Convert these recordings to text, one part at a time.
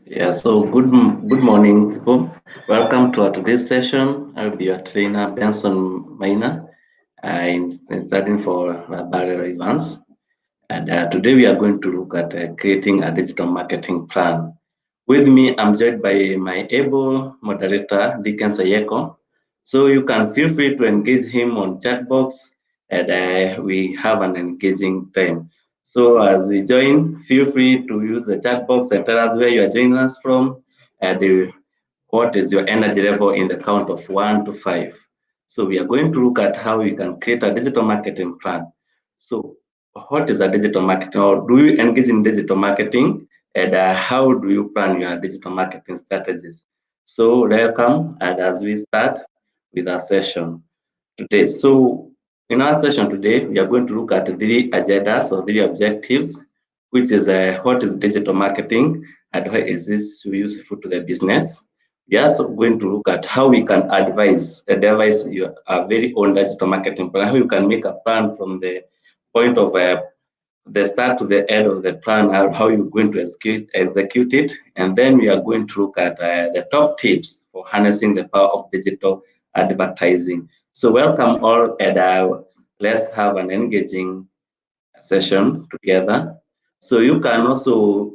Yeah, so good morning, people. Welcome to our today's session. I'll be your trainer, Benson Maina, in studying for Barrier Events. And today we are going to look at creating a digital marketing plan. With me, I'm joined by my able moderator, Dickens Ayeko. So you can feel free to engage him on chat box, and we have an engaging time. So as we join, feel free to use the chat box and tell us where you are joining us from, and what is your energy level in the count of 1 to 5. So we are going to look at how you can create a digital marketing plan. So what is a digital marketing, or do you engage in digital marketing, and how do you plan your digital marketing strategies? So welcome, and as we start with our session today. So in our session today, we are going to look at three agendas or three objectives, which is what is digital marketing and why is this useful to the business. We are also going to look at how we can devise your very own digital marketing plan, how you can make a plan from the point of the start to the end of the plan, how you're going to execute it. And then we are going to look at the top tips for harnessing the power of digital advertising. So welcome all, and let's have an engaging session together. So you can also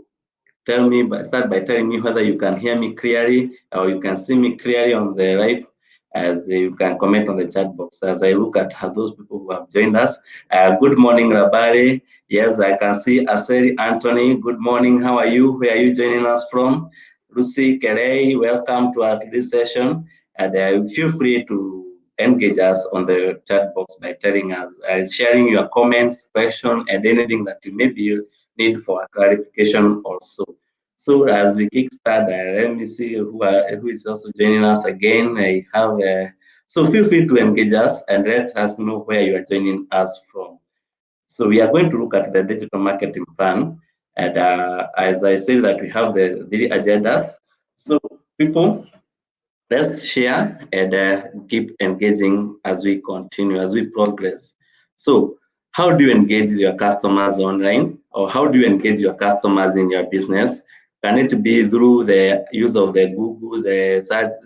start by telling me whether you can hear me clearly or you can see me clearly on the live, as you can comment on the chat box as I look at those people who have joined us. Good morning, Rabari. Yes, I can see Aseri Anthony. Good morning. How are you? Where are you joining us from? Lucy Kerey, welcome to our today's session. And feel free to engage us on the chat box by telling us, sharing your comments, question, and anything that you maybe need for clarification also. So as we kickstart, let me see who is also joining us again. I have so feel free to engage us and let us know where you are joining us from. So we are going to look at the digital marketing plan, and as I say that we have the three agendas. So people, let's share and keep engaging as we continue, as we progress. So how do you engage with your customers online, or how do you engage your customers in your business? Can it be through the use of the Google, the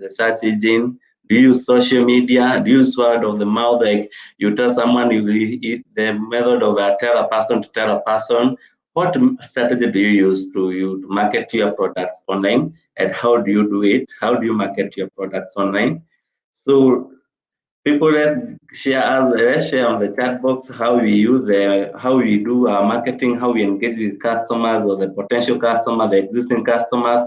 search engine? Do you use social media? Do you use word of the mouth? Like you tell someone, the method of tell a person to tell a person. What strategy do you use to market your products online? And how do you do it? How do you market your products online? So people, let's share on the chat box how we use how we do our marketing, how we engage with customers or the potential customer, the existing customers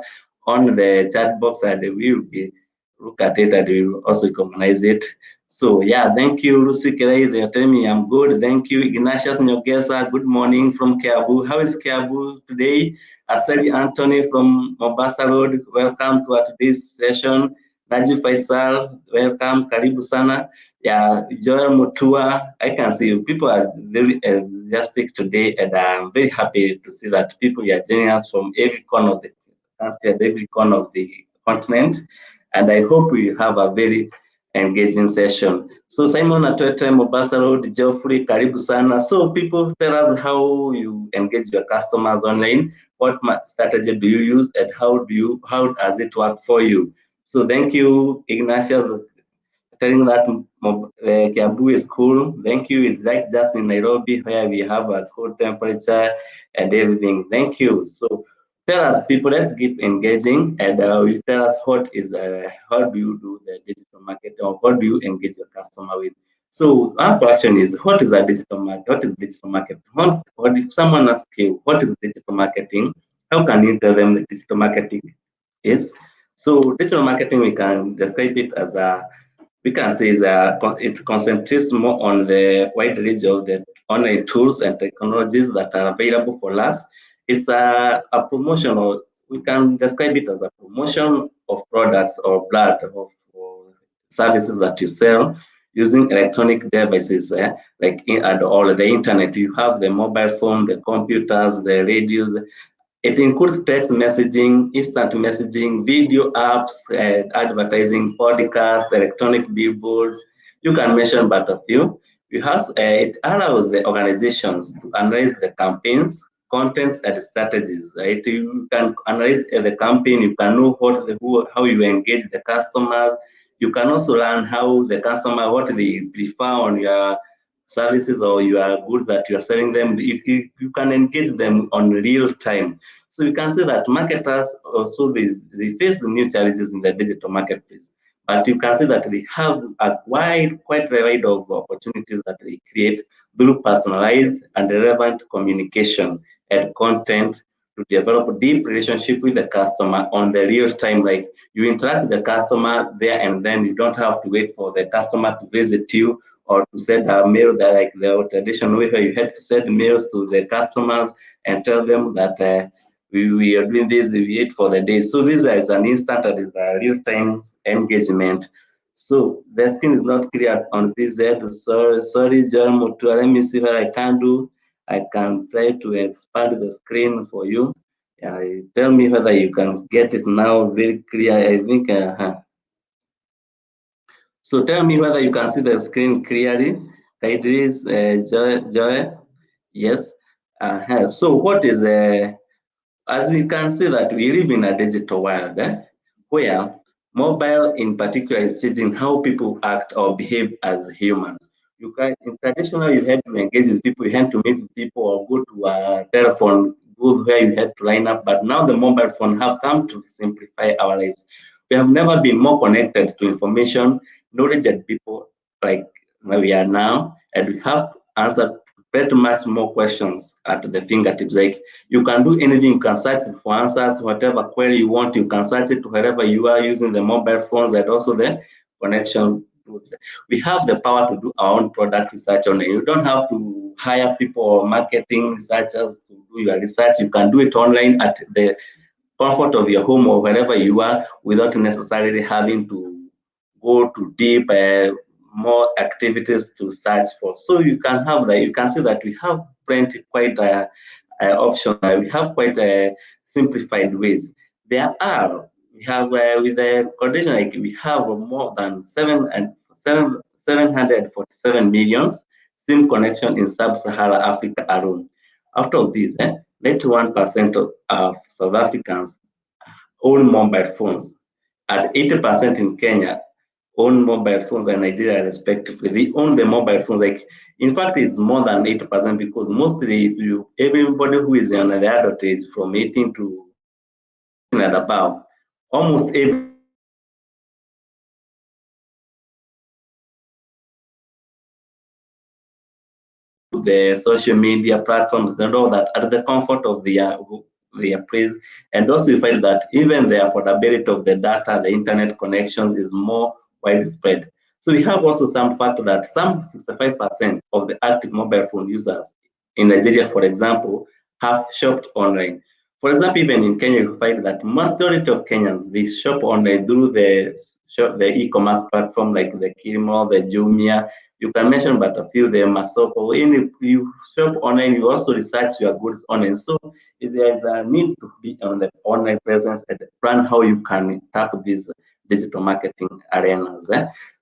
on the chat box, and we will be look at it and we will also recognize it. So yeah, thank you, Lucy Kerei. They're telling me I'm good. Thank you, Ignatius Nyogesa. Good morning from Kiabu. How is Kiabu today? Asali Anthony from Mombasa Road. Welcome to our today's session. Naji Faisal, welcome. Karibu sana. Yeah, Joel Mutua. I can see people are very enthusiastic today, and I'm very happy to see that people are joining us from every corner of the country and every corner of the continent. And I hope we have a very engaging session. So Simon Atwete, Mombasa Road, Geoffrey, karibu sana. So people, tell us how you engage your customers online. What strategy do you use, and how does it work for you? So thank you, Ignatius, telling that Kiambu is cool. Thank you. It's like just in Nairobi where we have a cold temperature and everything. Thank you. So tell us, people, let's keep engaging, and you tell us how do you do the digital marketing, or what do you engage your customer with? So our question is, what is a digital market? What is digital marketing? What if someone asks you, what is digital marketing? How can you tell them that digital marketing is? So digital marketing, we can describe it as we can say it concentrates more on the wide range of the online tools and technologies that are available for us. It's a promotion, or we can describe it as a promotion of products or brand of services that you sell using electronic devices, and all the internet. You have the mobile phone, the computers, the radios. It includes text messaging, instant messaging, video apps, advertising, podcasts, electronic billboards. You can mention but a few. It allows the organizations to analyze the campaigns, contents and strategies, right? You can analyze the campaign, you can know how you engage the customers. You can also learn how the customer, what they prefer on your services or your goods that you are selling them. You can engage them on real time. So you can say that marketers also they face new challenges in the digital marketplace. But you can see that they have a quite a wide of opportunities that they create through personalized and relevant communication and content to develop deep relationship with the customer on the real time. Like you interact with the customer there and then you don't have to wait for the customer to visit you or to send a mail that like the traditional way where you had to send mails to the customers and tell them that we are doing this, we wait for the day. So this is an instant that is a real-time engagement. So the screen is not clear on this end. Sorry, Jeremy, let me see what I can do. I can try to expand the screen for you. Tell me whether you can get it now very clear. I think. So tell me whether you can see the screen clearly. Idris, Joy. Yes. So what is as we can see that we live in a digital world where mobile in particular is changing how people act or behave as humans. You can, in traditional, you had to engage with people, you had to meet with people or go to a telephone booth where you had to line up, but now the mobile phone have come to simplify our lives. We have never been more connected to information, knowledge, and people like where we are now, and we have to answer pretty much more questions at the fingertips. Like you can do anything, you can search for answers, whatever query you want, you can search it wherever you are using the mobile phones and also the connection. We have the power to do our own product research on it. You don't have to hire people or marketing researchers to do your research. You can do it online at the comfort of your home or wherever you are without necessarily having to go to deep more activities to search for. So you can have that. You can see that we have plenty quite options. We have quite simplified ways. There are we have with the condition like we have more than 747 million SIM connection in sub-Saharan Africa alone. Out of these, 91% of South Africans own mobile phones, and 80% in Kenya own mobile phones and Nigeria respectively. They own the mobile phones. Like in fact, it's more than 80% because mostly if you everybody who is on the adult age from 18 to and above, almost every the social media platforms and all that at the comfort of their place. And also you find that even the affordability of the data, the internet connections is more widespread. So we have also some fact that some 65% of the active mobile phone users in Nigeria, for example, have shopped online. For example, even in Kenya, you find that majority of Kenyans they shop online through the e-commerce platform like the Kimo, the Jumia. You can mention but a few, the Masoko. When you shop online, you also research your goods online. So there is a need to be on the online presence and plan how you can tap these digital marketing arenas.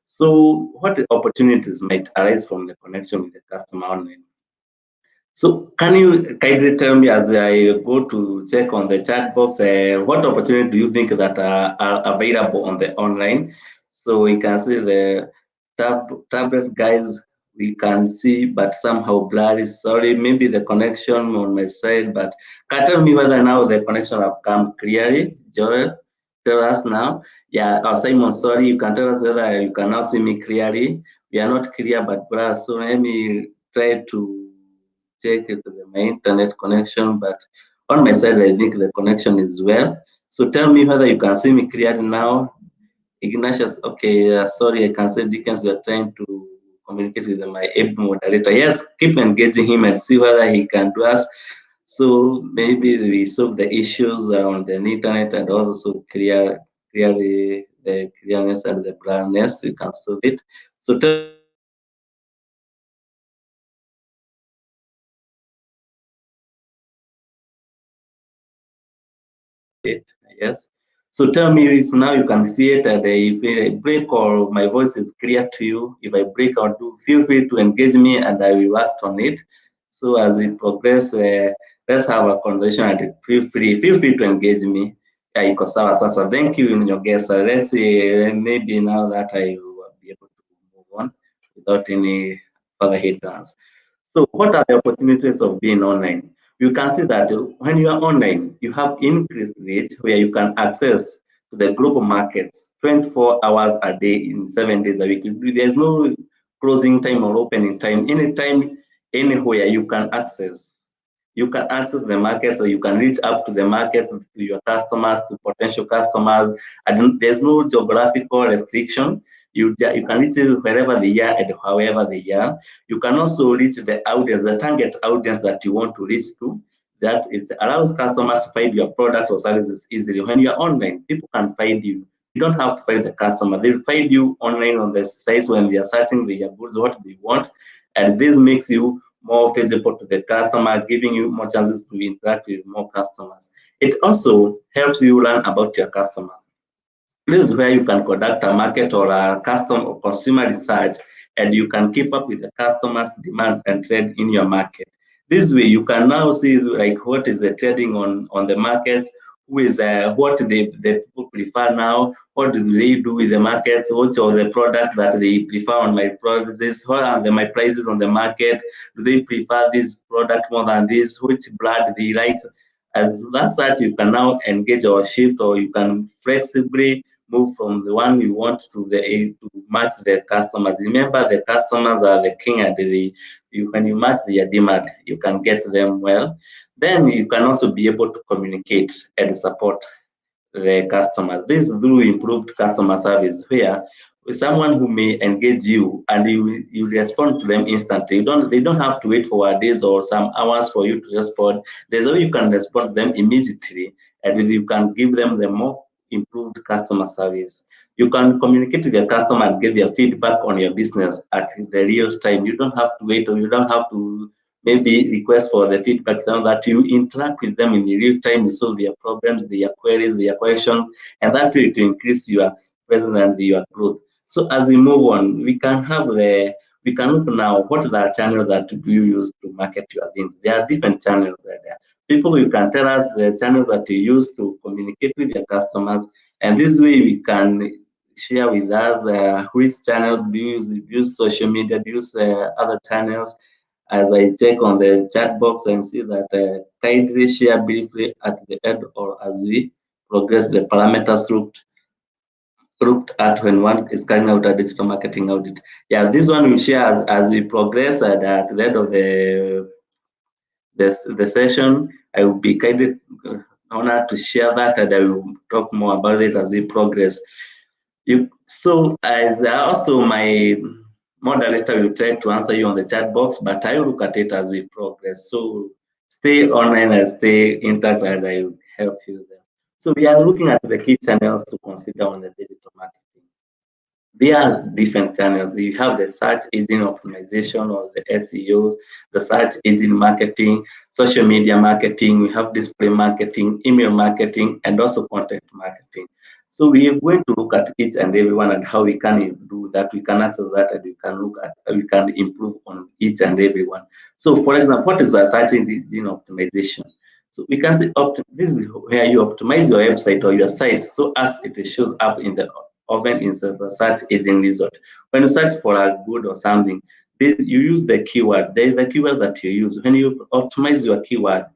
So what opportunities might arise from the connection with the customer online? So can you kindly tell me as I go to check on the chat box, what opportunity do you think that are available on the online? So we can see the tablets, guys, we can see, but somehow blurry. Sorry, maybe the connection on my side, but can tell me whether now the connection have come clearly. Joel, tell us now. Yeah, Simon, sorry, you can tell us whether you can now see me clearly. We are not clear, but blur. So let me try to check it with my internet connection, but on my side, I think the connection is well. So tell me whether you can see me clearly now. Ignatius, okay, sorry, I can say Dickens, you're trying to communicate with my app moderator. Yes, keep engaging him and see whether he can do us. So maybe we solve the issues on the internet and also clearly the clearness and the blurriness, we can solve it. So tell it, yes. So tell me if now you can see it and if I break or my voice is clear to you. If I break or do, feel free to engage me and I will work on it. So as we progress, Let's have a conversation and feel free to engage me. Iko sawa sasa. Thank you Nyongesa. Let's see, maybe now that I will be able to move on without any further hindrance. So what are the opportunities of being online? You can see that when you are online, you have increased reach where you can access to the global markets 24 hours a day in 7 days a week. There's no closing time or opening time. Anytime, anywhere you can access. You can access the markets, or you can reach up to the markets, to your customers, to potential customers. And there's no geographical restriction. You can reach it wherever they are and however they are. You can also reach the audience, the target audience that you want to reach to. That is allows customers to find your products or services easily. When you're online, people can find you. You don't have to find the customer. They'll find you online on the sites when they are searching their goods, what they want. And this makes you more visible to the customer, giving you more chances to interact with more customers. It also helps you learn about your customers. This is where you can conduct a market or a custom or consumer research, and you can keep up with the customers' demands and trade in your market. This way, you can now see like what is the trading on the markets, who is what the people prefer now, what do they do with the markets, which are the products that they prefer on my prices, what are my prices on the market, do they prefer this product more than this, which brand they like. As that's such, you can now engage or shift, or you can flexibly move from the one you want to the to match the customers. Remember, the customers are the king, and when you match their demand, you can get them well. Then you can also be able to communicate and support the customers. This is through improved customer service, where with someone who may engage you and you respond to them instantly. They don't have to wait for days or some hours for you to respond. There's a way you can respond to them immediately, and you can give them the more improved customer service. You can communicate with your customer and get their feedback on your business at the real time. You don't have to wait, or you don't have to maybe request for the feedback so that you interact with them in the real time, you solve their problems, their queries, their questions, and that way to increase your presence and your growth. So as we move on, we can look now what are the channels that do you use to market your things. There are different channels there. People, you can tell us the channels that you use to communicate with your customers, and this way we can share with us which channels do you use. Do you use social media, do you use other channels. As I check on the chat box and see that kindly share briefly at the end, or as we progress the parameters looked at when one is carrying out a digital marketing audit. Yeah, this one will share as we progress, and at the end of the session, I will be kindly honored to share that, and I will talk more about it as we progress. So as also my moderator will try to answer you on the chat box, but I will look at it as we progress. So stay online and stay in touch, and I will help you there. So we are looking at the key channels to consider on the digital marketing. There are different channels. You have the search engine optimization, or the SEOs, the search engine marketing, social media marketing, we have display marketing, email marketing, and also content marketing. So we are going to look at each and every one and how we can do that, we can access that, and we can look at how we can improve on each and every one. So for example, what is a search engine optimization? So we can say this is where you optimize your website or your site so as it shows up in the often in the search engine result. When you search for a good or something, you use the keyword. There is the keyword that you use. When you optimize your keyword,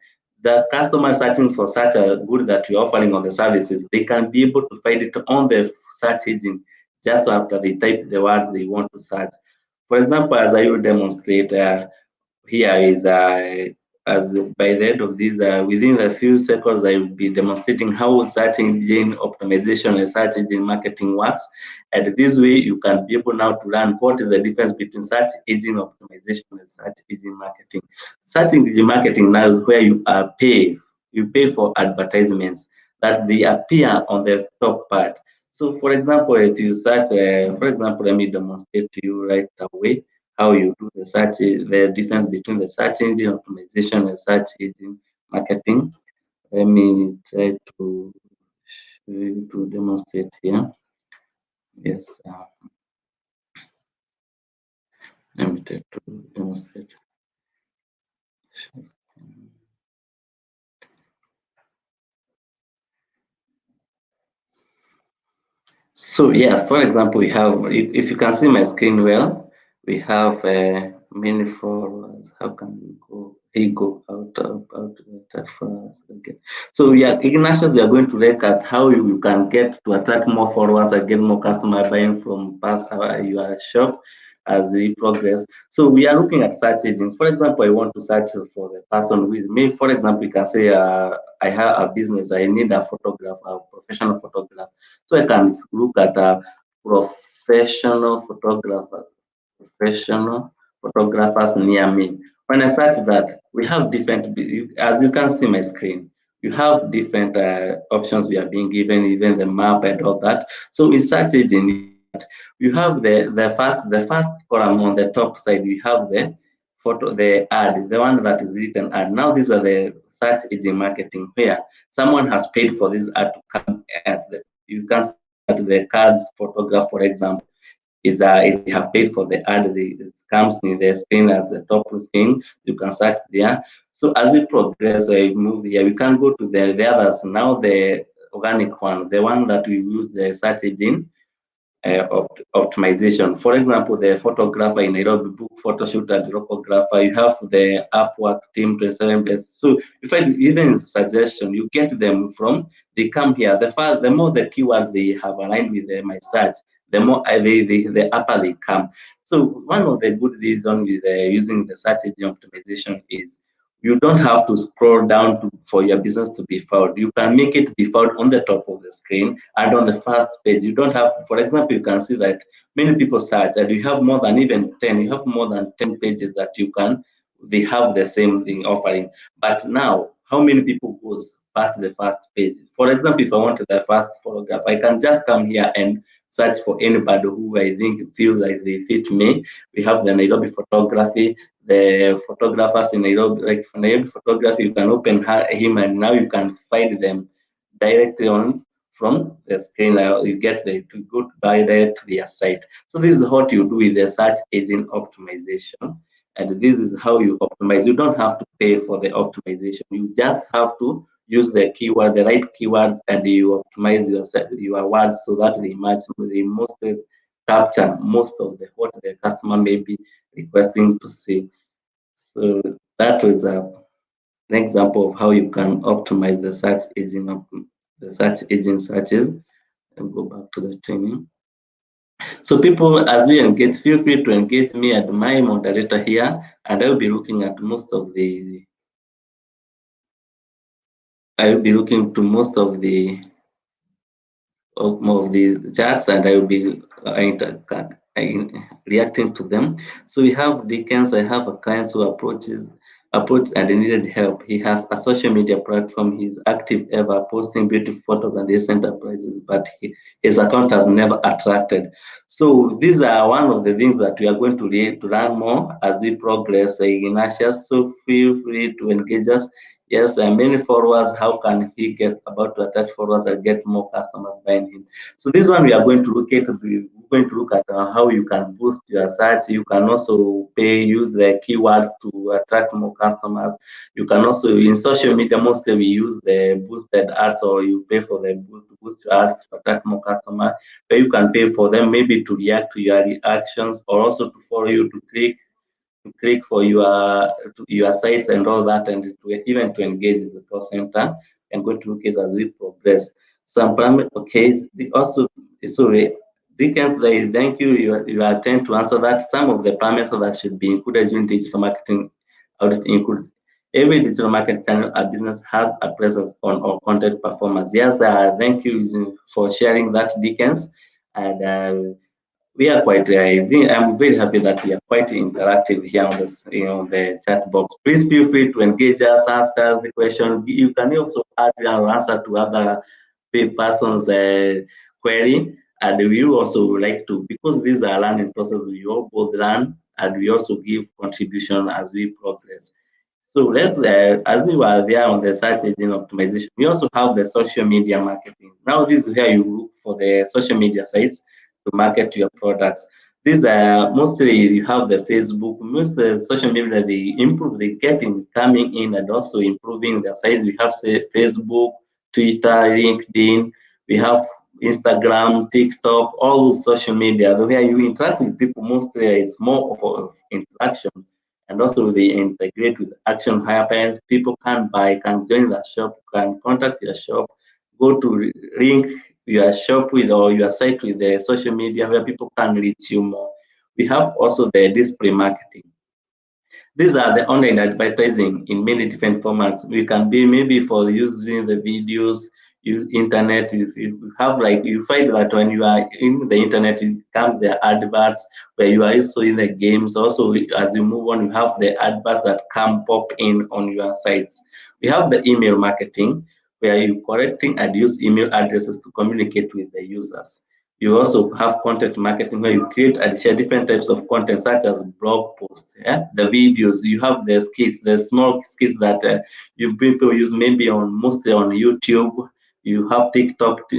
the customer searching for such a good that you're offering on the services, they can be able to find it on the search engine just after they type the words they want to search. For example, as I will demonstrate, here is as by the end of this, within a few seconds, I will be demonstrating how search engine optimization and search engine marketing works. And this way, you can be able now to learn what is the difference between search engine optimization and search engine marketing. Search engine marketing now is where you pay for advertisements that they appear on the top part. So, for example, if you search, for example, let me demonstrate to you right away how you do the difference between the search engine optimization and search engine marketing. Let me try to demonstrate here. Yes, let me try to demonstrate. So yes, for example, we have, if you can see my screen well, we have many followers. How can we go? Here you go out that first. Okay. So yeah, Ignatius, we are going to look at how you can get to attract more followers and get more customer buying from past your shop as we progress. So we are looking at search engine. For example, I want to search for the person with me. For example, you can say I have a business. I need a photographer, a professional photographer. So I can look at a professional photographer, professional photographers near me. When I search that, we have different, as you can see my screen, you have different options we are being given, even the map and all that. So in search engine, you have the first column on the top side, you have the photo, the ad, the one that is written ad. Now these are the search engine marketing where someone has paid for this ad to come at the, you can see that the cards photograph, for example, is if you have paid for the ad, it comes in the screen as the top screen. You can search there. So as we progress, we move here. We can go to the others. Now the organic one, the one that we use the search engine optimization. For example, the photographer in Nairobi book photo shoot at photographer, you have the Upwork team 27 best. So if I even suggestion, you get them from, they come here. The more the keywords they have aligned with my search, the more the upper they come. So one of the good reasons with using the search engine optimization is you don't have to scroll down for your business to be found. You can make it be found on the top of the screen and on the first page. You don't have, for example, you can see that many people search and you have more than even 10, you have more than 10 pages that you can, they have the same thing offering. But now, how many people goes past the first page? For example, if I want the first photograph, I can just come here and search for anybody who I think feels like they fit me. We have the Nairobi photography, the photographers in Nairobi, like for Nairobi photography, you can open him and now you can find them directly on from the screen. You get to go direct to their site. So this is what you do with the search engine optimization. And this is how you optimize. You don't have to pay for the optimization. You just have to use the keyword, the right keywords, and you optimize your words so that they match, they mostly capture most of the what the customer may be requesting to see. So that was an example of how you can optimize the search engine searches. And go back to the training. So people, as we engage, feel free to engage me and my moderator here, and I will be looking at most of the. I will be looking to most of the charts, and I will be reacting to them. So we have Dickens. I have a client who approached and needed help. He has a social media platform. He's active ever, posting beautiful photos and his enterprises, but his account has never attracted. So these are one of the things that we are going to learn more as we progress, Ignatius. So feel free to engage us. Yes, many followers. How can he get about to attach followers and get more customers buying him? So this one we are going to look at. We're going to look at how you can boost your search. You can also use the keywords to attract more customers. You can also in social media mostly we use the boosted ads, or you pay for the boost ads to attract more customers. But you can pay for them maybe to react to your reactions, or also to follow you to click for your sites and all that, and even to engage in the call center. I'm going to look at as we progress. Some parameters, okay, also, so Dickens, thank you. You attempt to answer that. Some of the parameters that should be included in digital marketing audit includes every digital marketing channel a business has a presence on or content performance. Yes, thank you for sharing that, Dickens. And we are quite, I'm very happy that we are quite interactive here on this, the chat box. Please feel free to engage us, ask us the question. You can also add your answer to other person's query. And we also like to, because these are learning process, we all both learn and we also give contribution as we progress. So let's, as we were there on the search engine optimization, we also have the social media marketing. Now this is where you look for the social media sites to market your products. These are mostly you have the Facebook, most social media they improve, they get in coming in and also improving their sites. We have say Facebook, Twitter, LinkedIn. We have Instagram, TikTok, all those social media where you interact with people. Mostly it's more of interaction, and also they integrate with action happenings. People can buy, can join the shop, can contact your shop, go to link your shop with or your site with the social media where people can reach you more. We have also the display marketing. These are the online advertising in many different formats. We can be maybe for using the videos, internet. If you have like you find that when you are in the internet, it comes the adverts where you are also in the games. Also, as you move on, you have the adverts that come pop in on your sites. We have the email marketing where you collecting and use email addresses to communicate with the users. You also have content marketing where you create and share different types of content, such as blog posts, yeah? The videos. You have the skits, the small skits that you people use maybe on mostly on YouTube. You have TikTok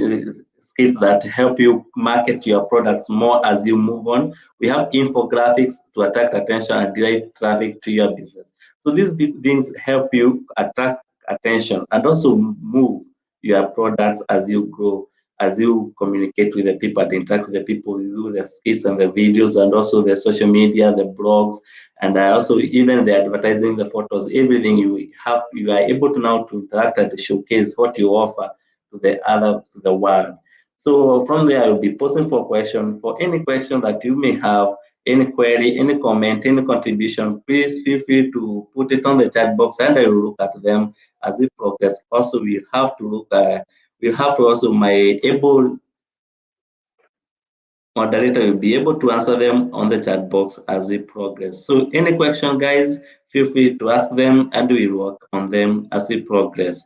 skits that help you market your products more as you move on. We have infographics to attract attention and drive traffic to your business. So these things help you attract attention and also move your products as you grow, as you communicate with the people and interact with the people, you do the skits and the videos and also the social media, the blogs, and also even the advertising, the photos, everything you have, you are able to now to interact and to showcase what you offer to the world. So from there, I will be posting for question. For any question that you may have, any query, any comment, any contribution, please feel free to put it on the chat box and I will look at them as we progress. Also, we have to also my able moderator will be able to answer them on the chat box as we progress. So any question, guys, feel free to ask them and we'll work on them as we progress.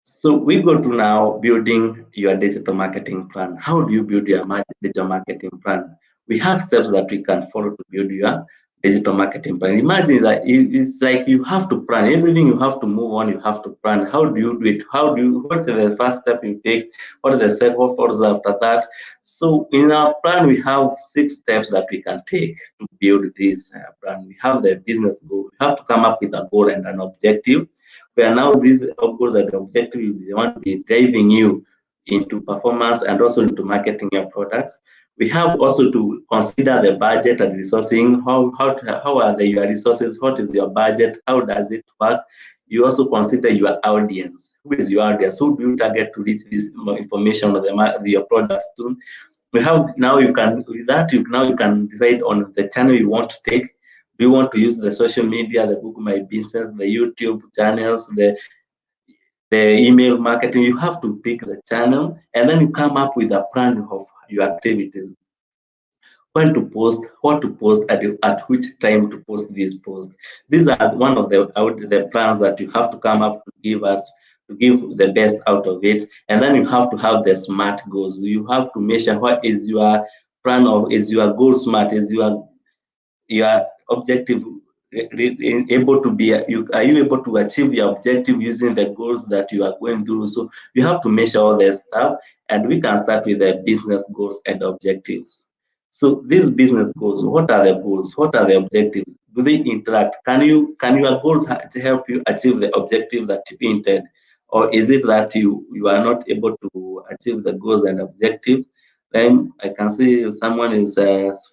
So we go to now building your digital marketing plan. How do you build your digital marketing plan? We have steps that we can follow to build your digital marketing plan. Imagine that it's like you have to plan everything. You have to move on. You have to plan. How do you do it? What is the first step you take? What is the second follows after that? So in our plan, we have 6 steps that we can take to build this plan. We have the business goal. We have to come up with a goal and an objective where now these goals and objectives they want to be driving you into performance and also into marketing your products. We have also to consider the budget and resourcing. How are your resources? What is your budget? How does it work? You also consider your audience. Who is your audience? Who do you target to reach this information of your products to? We have now you can with that you now you can decide on the channel you want to take. Do you want to use the social media, the Google My Business, the YouTube channels, the email marketing? You have to pick the channel and then you come up with a plan of your activities. When to post, what to post, at which time to post these posts. These are one of the plans that you have to come up to give the best out of it. And then you have to have the SMART goals. You have to measure what is your plan or is your goal SMART, is your objective able to be are you able to achieve your objective using the goals that you are going through. So you have to measure all that stuff, and we can start with the business goals and objectives. So these business goals, what are the goals, what are the objectives, do they interact? Can your goals help you achieve the objective that you intend, or is it that you are not able to achieve the goals and objectives? Then I can see someone is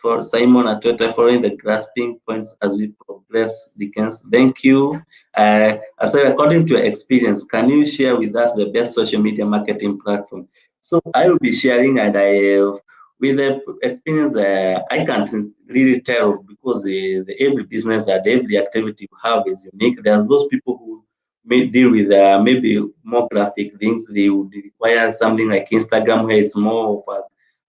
for Simon at Twitter following the grasping points as we progress. Dickens, thank you. I said, according to your experience, can you share with us the best social media marketing platform? So I will be sharing, and with the experience, I can't really tell because every business and every activity you have is unique. There are those people who may deal with maybe more graphic things. They would require something like Instagram, where it's more of a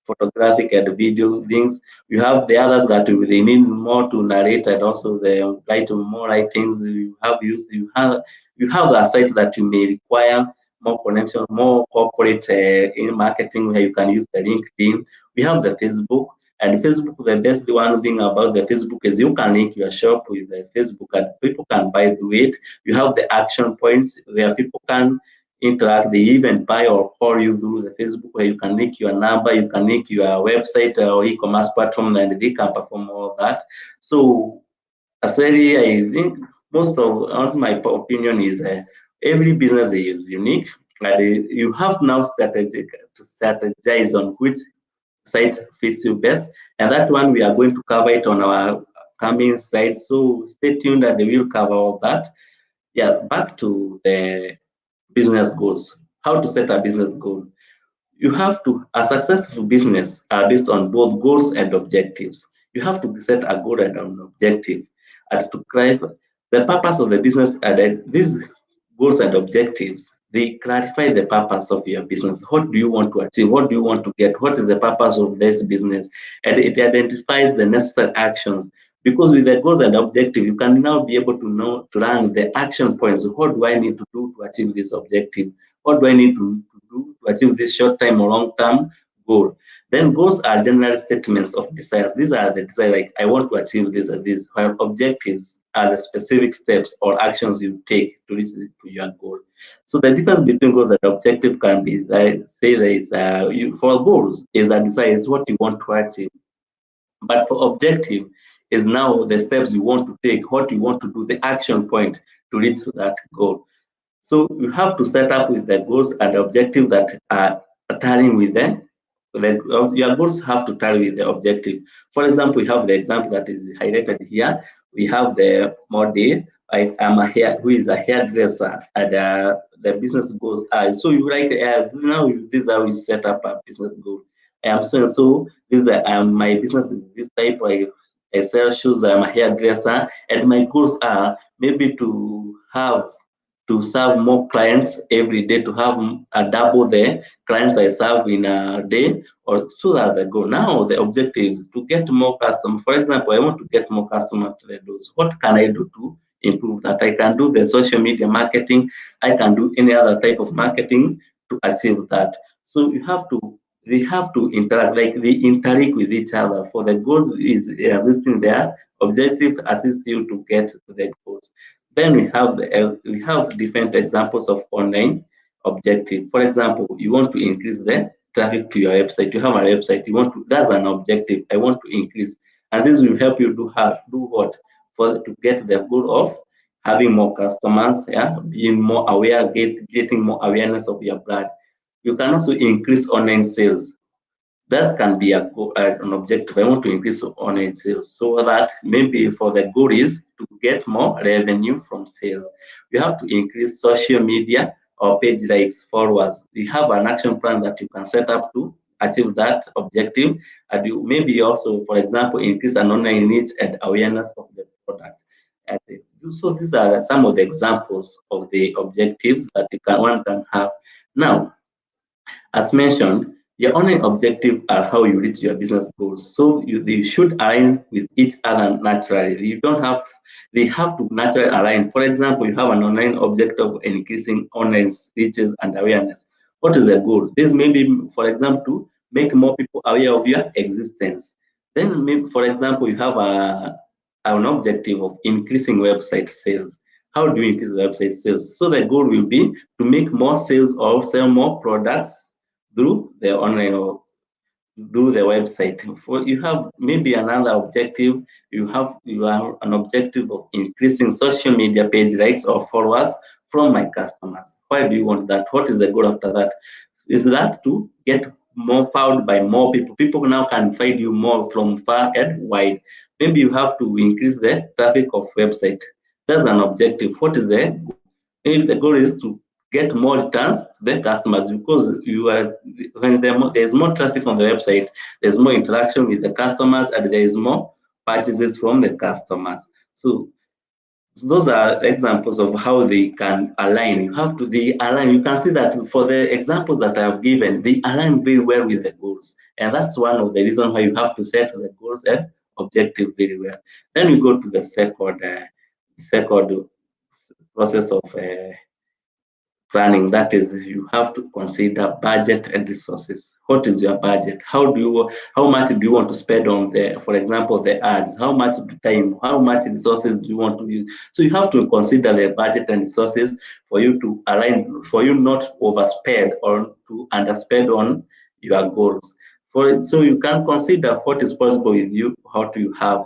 photographic and video things. You have the others that they need more to narrate and also they write more writings. You have a site that you may require more connection, more corporate in marketing where you can use the LinkedIn. We have the Facebook. And Facebook, the best one thing about the Facebook is you can link your shop with the Facebook and people can buy through it. You have the action points where people can interact. They even buy or call you through the Facebook where you can link your number, you can link your website or e-commerce platform, and they can perform all that. So, I think most of my opinion is every business is unique. And you have now to strategize on which site fits you best. And that one we are going to cover it on our coming slides. So stay tuned and we will cover all that. Yeah, back to the business goals. How to set a business goal. You have to, a successful business are based on both goals and objectives. You have to set a goal and an objective. And to clarify the purpose of the business, and these goals and objectives, they clarify the purpose of your business. What do you want to achieve? What do you want to get? What is the purpose of this business? And it identifies the necessary actions. Because with the goals and objective, you can now be able to know to learn the action points. What do I need to do to achieve this objective? What do I need to do to achieve this short-term or long-term goal? Then goals are general statements of desires. These are the desires, like I want to achieve this and this, while objectives are the specific steps or actions you take to reach to your goal. So the difference between goals and objective can be, like, say that it's, for goals is a desire is what you want to achieve, but for objective is now the steps you want to take, what you want to do, the action point to reach that goal. So you have to set up with the goals and objective that are tallying with your goals have to tally with the objective. For example, we have the example that is highlighted here. We have the model. I am a hair who is a hairdresser, and the business goals are so you like now this is how you set up a business goal. I am so and so. This is my business is this type. I sell shoes. I am a hairdresser, and my goals are maybe to serve more clients every day, to have a double the clients I serve in a day, or so that the goal. Now the objective is to get more customers. For example, I want to get more customers to the doors. What can I do to improve that? I can do the social media marketing. I can do any other type of marketing to achieve that. So they have to interact, like they interact with each other. For the goals is assisting their objective, assist you to get to the goals. Then we have different examples of online objective. For example, you want to increase the traffic to your website. You have a website. You want to. That's an objective. I want to increase, and this will help you do what for to get the goal of having more customers. Yeah, being more aware, getting more awareness of your brand. You can also increase online sales. That can be an objective. I want to increase online sales so that maybe for the goal is to get more revenue from sales. You have to increase social media or page likes, followers. You have an action plan that you can set up to achieve that objective. And you maybe also, for example, increase an online reach and awareness of the product. And so these are some of the examples of the objectives that one can have. Now, as mentioned, your only objective are how you reach your business goals. So they should align with each other naturally. You don't have, they have to naturally align. For example, you have an online objective of increasing online reaches and awareness. What is the goal? This may be, for example, to make more people aware of your existence. Then, maybe, for example, you have an objective of increasing website sales. How do you increase website sales? So the goal will be to make more sales or sell more products through the online or through the website. For you have maybe another objective, you have an objective of increasing social media page likes or followers from my customers. Why do you want that? What is the goal after that? Is that to get more found by more people? People now can find you more from far and wide. Maybe you have to increase the traffic of website. That's an objective. What is the goal? Maybe the goal is to get more returns to the customers because you are when there's more traffic on the website, there's more interaction with the customers, and there is more purchases from the customers. So those are examples of how they can align. You have to they align. You can see that for the examples that I have given, they align very well with the goals, and that's one of the reasons why you have to set the goals and objective very well. Then we go to the second process of planning. That is, you have to consider budget and resources. What is your budget? How much do you want to spend on for example, the ads? How much time? How much resources do you want to use? So you have to consider the budget and resources for you to align, for you not to overspend or to underspend on your goals. So you can consider what is possible with you, what you have,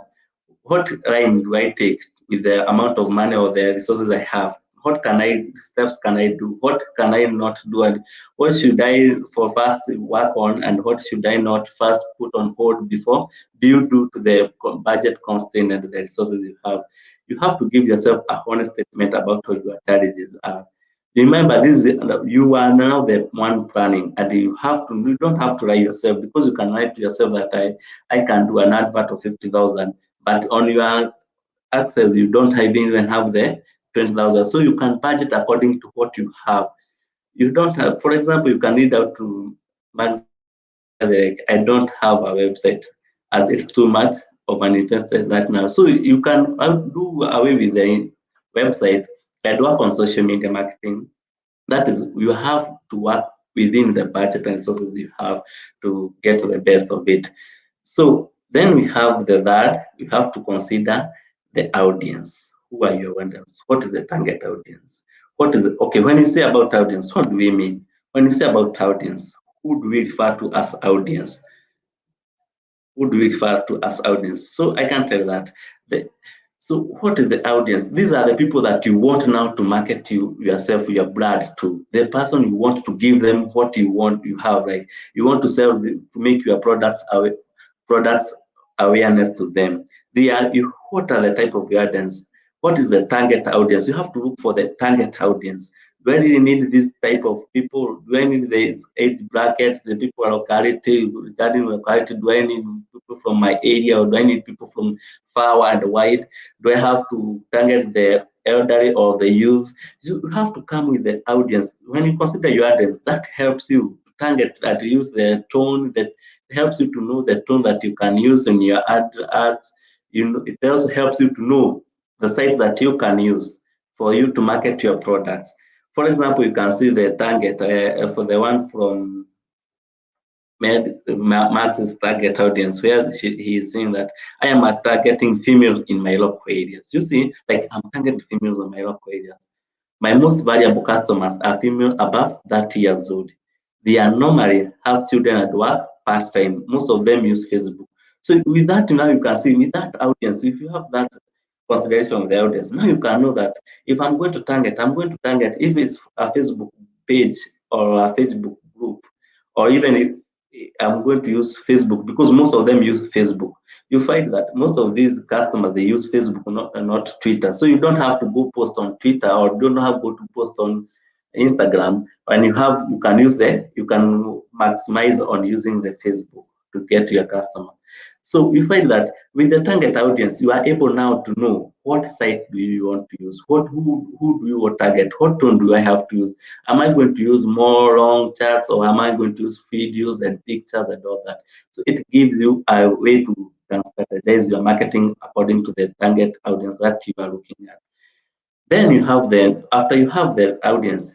what line do I take with the amount of money or the resources I have. what can I steps can I do? What can I not do? And what should I for first work on, and what should I not first put on hold before due to the budget constraint and the resources you have? You have to give yourself a honest statement about what your challenges are. Remember, this is, you are now the one planning, and you don't have to write yourself, because you can write to yourself that I can do an advert of 50,000, but on your access you don't even have the 20,000. So you can budget according to what you have. You don't have, for example, you can read out to like, I don't have a website as it's too much of an investment right now. So you can do away with the website and work on social media marketing. That is, you have to work within the budget and resources you have to get the best of it. So then we have that you have to consider the audience. Who are your audience? What is the target audience? What is it? Okay, when you say about audience, what do we mean? When you say about audience, who do we refer to as audience? Who do we refer to as audience? So I can tell that. The, so what is the audience? These are the people that you want now to market yourself, your brand to. The person you want to give them what you have, like you want to sell, to make your products awareness to them. What are the type of audience? What is the target audience? You have to look for the target audience. Do I really need this type of people? Do I need this age bracket, the people locality, regarding locality? Do I need people from my area, or do I need people from far and wide? Do I have to target the elderly or the youth? You have to come with the audience. When you consider your audience, that helps you to target, that use the tone, that helps you to know the tone that you can use in your ads. It also helps you to know the sites that you can use for you to market your products. For example, you can see the target for the one from Max's target audience, where he is saying that I am targeting females in my local areas. You see, like I'm targeting females in my local areas. My most valuable customers are female above 30 years old. They are normally have children at work part-time. Most of them use Facebook. So with that, now you can see with that audience, if you have that consideration of the audience, now you can know that if I'm going to target if it's a Facebook page or a Facebook group, or even if I'm going to use Facebook, because most of them use Facebook. You find that most of these customers, they use Facebook, not Twitter. So you don't have to go post on Twitter, or don't have to go to post on Instagram. And you can maximize on using the Facebook to get your customer. So we find that with the target audience, you are able now to know what site do you want to use, who do you want to target, what tone do I have to use. Am I going to use more long charts, or am I going to use videos and pictures and all that? So it gives you a way to strategize your marketing according to the target audience that you are looking at. Then after you have the audience,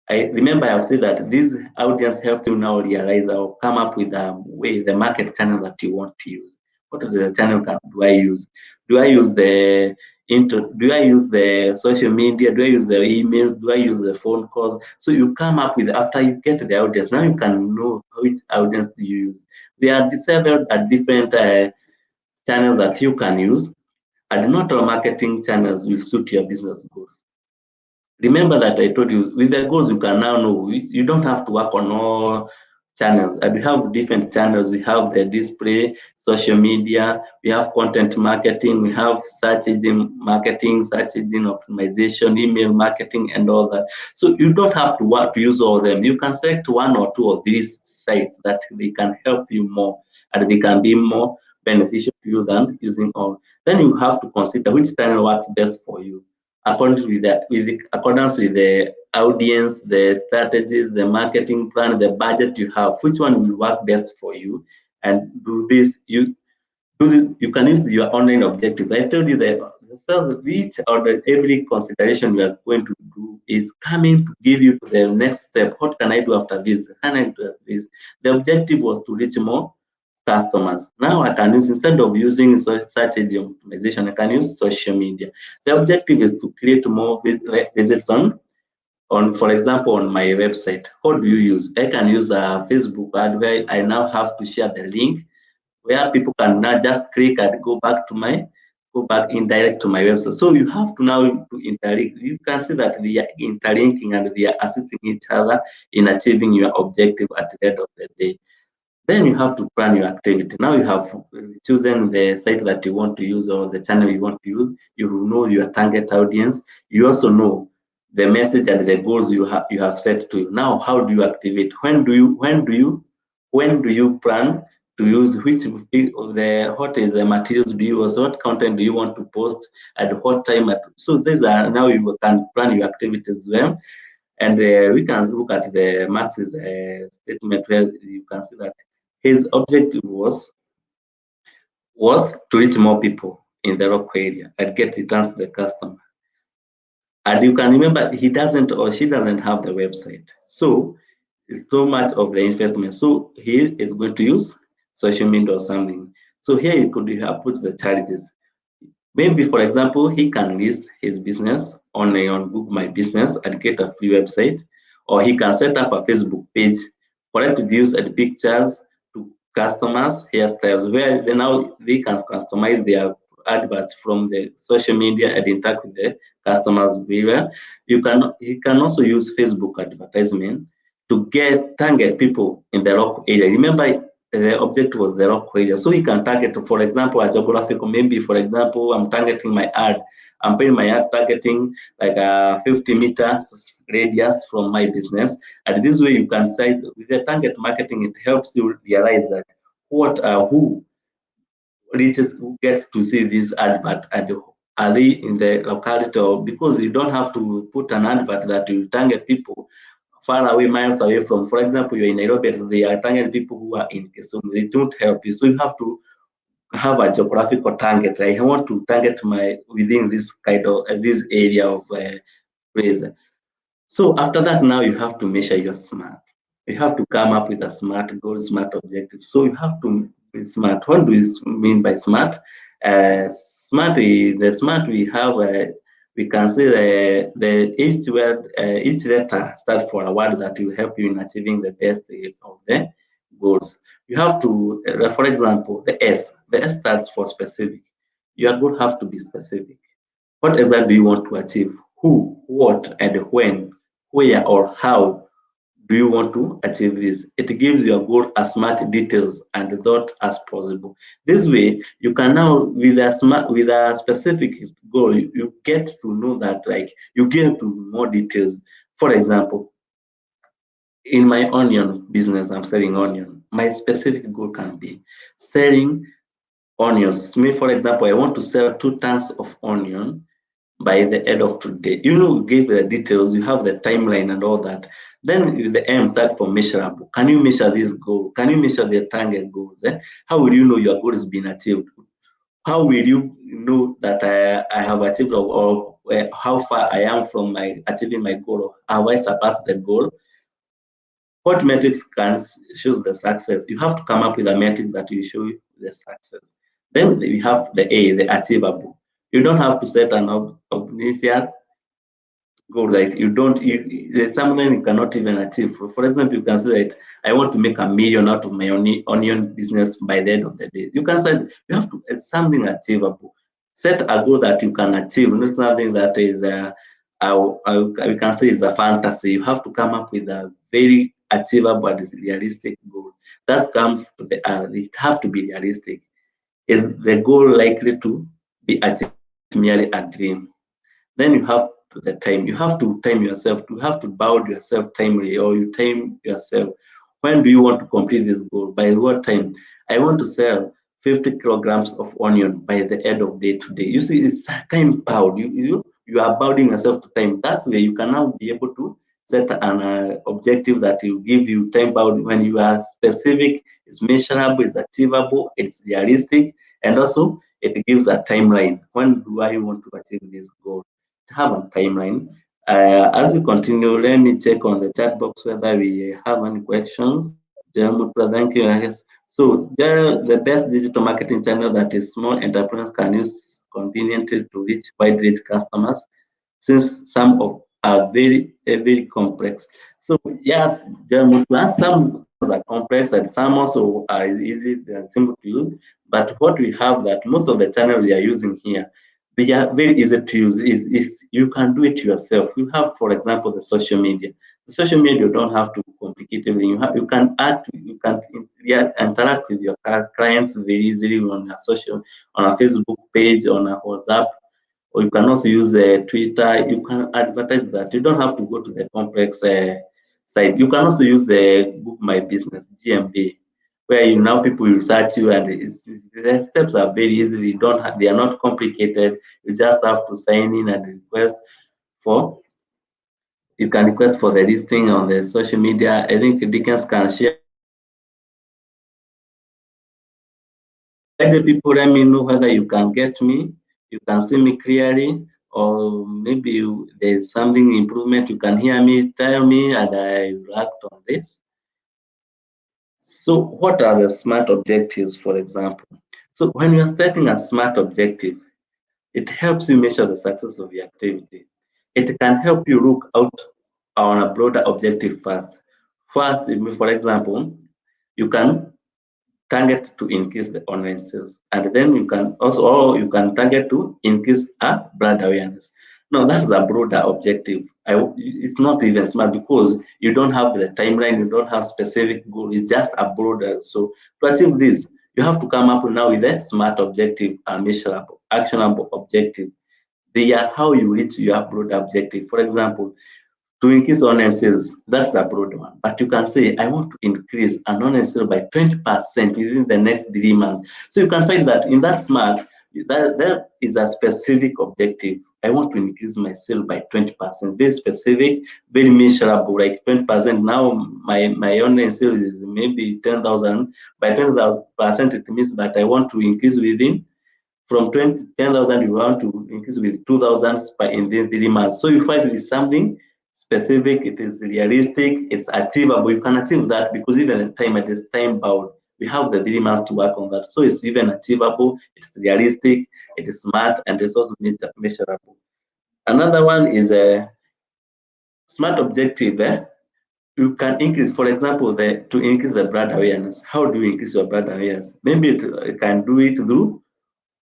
I remember I've said that this audience helps you now realize or come up with a way, the market channel that you want to use. What is the channel do I use? Do I use do I use the social media? Do I use the emails? Do I use the phone calls? So you come up with, after you get the audience, now you can know which audience do you use. There are several different channels that you can use, and not all marketing channels will suit your business goals. Remember that I told you, with the goals, you can now know you don't have to work on all channels. And we have different channels. We have the display, social media, we have content marketing, we have search engine marketing, search engine optimization, email marketing, and all that. So you don't have to want to use all of them. You can select one or two of these sites that they can help you more, and they can be more beneficial to you than using all. Then you have to consider which channel works best for you according with accordance with the audience, the strategies, the marketing plan, the budget you have. Which one will work best for you? And do this. You do this. You can use your online objectives. I told you that each or every consideration we are going to do is coming to give you the next step. What can I do after this? Can I do after this? The objective was to reach more customers. Now I can use, instead of using search engine optimization, I can use social media. The objective is to create more visits for example, on my website. What do you use? I can use a Facebook ad where I now have to share the link where people can now just click and go back to my go back indirect to my website. So you have to now to interlink. You can see that they are interlinking and they are assisting each other in achieving your objective at the end of the day. Then you have to plan your activity. Now you have chosen the site that you want to use or the channel you want to use. You know your target audience. You also know the message and the goals you have set to you. Now, how do you activate? When do you plan to use which of the what is the materials do you use? What content do you want to post at what time? So these are now you can plan your activities well. And we can look at the Max's statement where you can see that his objective was to reach more people in the local area and get returns to the customer. And you can remember he doesn't or she doesn't have the website. So it's so much of the investment. So he is going to use social media or something. So here you could have put the charges. Maybe, for example, he can list his business on Google My Business and get a free website, or he can set up a Facebook page, collect views and pictures to customers, hairstyles, where they now they can customize their adverts from the social media and interact with the customers very well. He can also use Facebook advertisement to get target people in the local area. Remember, the objective was the local area. So you can target, for example, a geographical, maybe, for example, I'm targeting my ad. I'm putting my ad targeting like a 50 meters radius from my business. And this way you can cite with the target marketing, it helps you realize that who reaches, who gets to see this advert, and are they in the locality, or because you don't have to put an advert that will target people far away, miles away from. For example, you're in Nairobi, they are targeting people who are in Kisumu. They don't help you. So you have to have a geographical target. I want to target my within this kind of this area of place. So after that, now you have to measure your smart. You have to come up with a smart goal, smart objective. So you have to be smart. What do you mean by smart? The smart we have, we can say the each word, each letter starts for a word that will help you in achieving the best of the goals. You have to, for example, the S. The S stands for specific. Your goal have to be specific. What exactly do you want to achieve? Who, what, and when, where, or how do you want to achieve this? It gives your goal as much details and thought as possible. This way, you can now, with a specific goal, you get to know that, like, you get to more details. For example, in my onion business, I'm selling onion. My specific goal can be selling onions. Me, for example, I want to sell 2 tons of onion by the end of today. You give the details, you have the timeline and all that. Then the M start for measurable. Can you measure this goal? Can you measure the target goals? How will you know your goal has been achieved? How will you know that I have achieved, or how far I am from my achieving my goal? Or have I surpassed the goal? What metrics can shows the success? You have to come up with a metric that will show you the success. Then we have the A, the achievable. You don't have to set an obvious goal that you don't, there's something you cannot even achieve. For example, you can say that I want to make 1 million out of my onion business by the end of the day. You can say you have to, it's something achievable. Set a goal that you can achieve, not something that is we can say is a fantasy. You have to come up with a very achievable and realistic goal. That comes to it have to be realistic. Is the goal likely to be achieved, or is it merely a dream? Then you have the time. You have to time yourself. You have to bound yourself timely, or you time yourself. When do you want to complete this goal? By what time? I want to sell 50 kilograms of onion by the end of day today. You see, it's time bound. You are bounding yourself to time. That's where you can now be able to set an objective that will give you time bound when you are specific, it's measurable, it's achievable, it's realistic, and also it gives a timeline. When do I want to achieve this goal? Have a timeline. As we continue, let me check on the chat box whether we have any questions. Jamutra, thank you. Yes. So, the best digital marketing channel that is small entrepreneurs can use conveniently to reach wide range customers, since some of are very complex. So, yes, Jamutra, some are complex and some also are easy and simple to use. But what we have that most of the channels we are using here, they are very easy to use. Is you can do it yourself. You have, for example, the social media. The social media, you don't have to complicate everything. You can act, you can interact with your clients very easily on a Facebook page, on a WhatsApp, or you can also use the Twitter. You can advertise that. You don't have to go to the complex site. You can also use the Book My Business (GMB), where you now people will search you, and the steps are very easy. They are not complicated. You just have to sign in and request for. You can request for the listing on the social media. I think Dickens can share. Let the people let me know whether you can get me, you can see me clearly, or maybe there's something improvement. You can hear me, tell me, and I will act on this. So, what are the SMART objectives, for example? So, when you are setting a SMART objective, it helps you measure the success of your activity. It can help you look out on a broader objective first. First, for example, you can target to increase the online sales, and then you can also, or you can target to increase a brand awareness. Now that's a broader objective. It's not even smart because you don't have the timeline, you don't have specific goal. It's just a broader. So to achieve this, you have to come up now with a smart objective, a measurable, actionable objective. They are how you reach your broader objective. For example, to increase online sales, that's a broad one. But you can say, I want to increase an online sale by 20% within the next 3 months. So you can find that in that SMART, there is a specific objective. I want to increase my sale by 20%. Very specific, very measurable, like 20%. Now my online sales is maybe 10,000. By 10,000%, it means that I want to increase within from 10,000, you want to increase with 2,000 in the 3 months. So you find it is something specific, it is realistic, it's achievable. You can achieve that because even the time, it is time bound. We have the 3 months to work on that. So it's even achievable, it's realistic, it is smart, and it's also measurable. Another one is a smart objective. You can increase, for example, to increase the brand awareness. How do you increase your brand awareness? Maybe you can do it through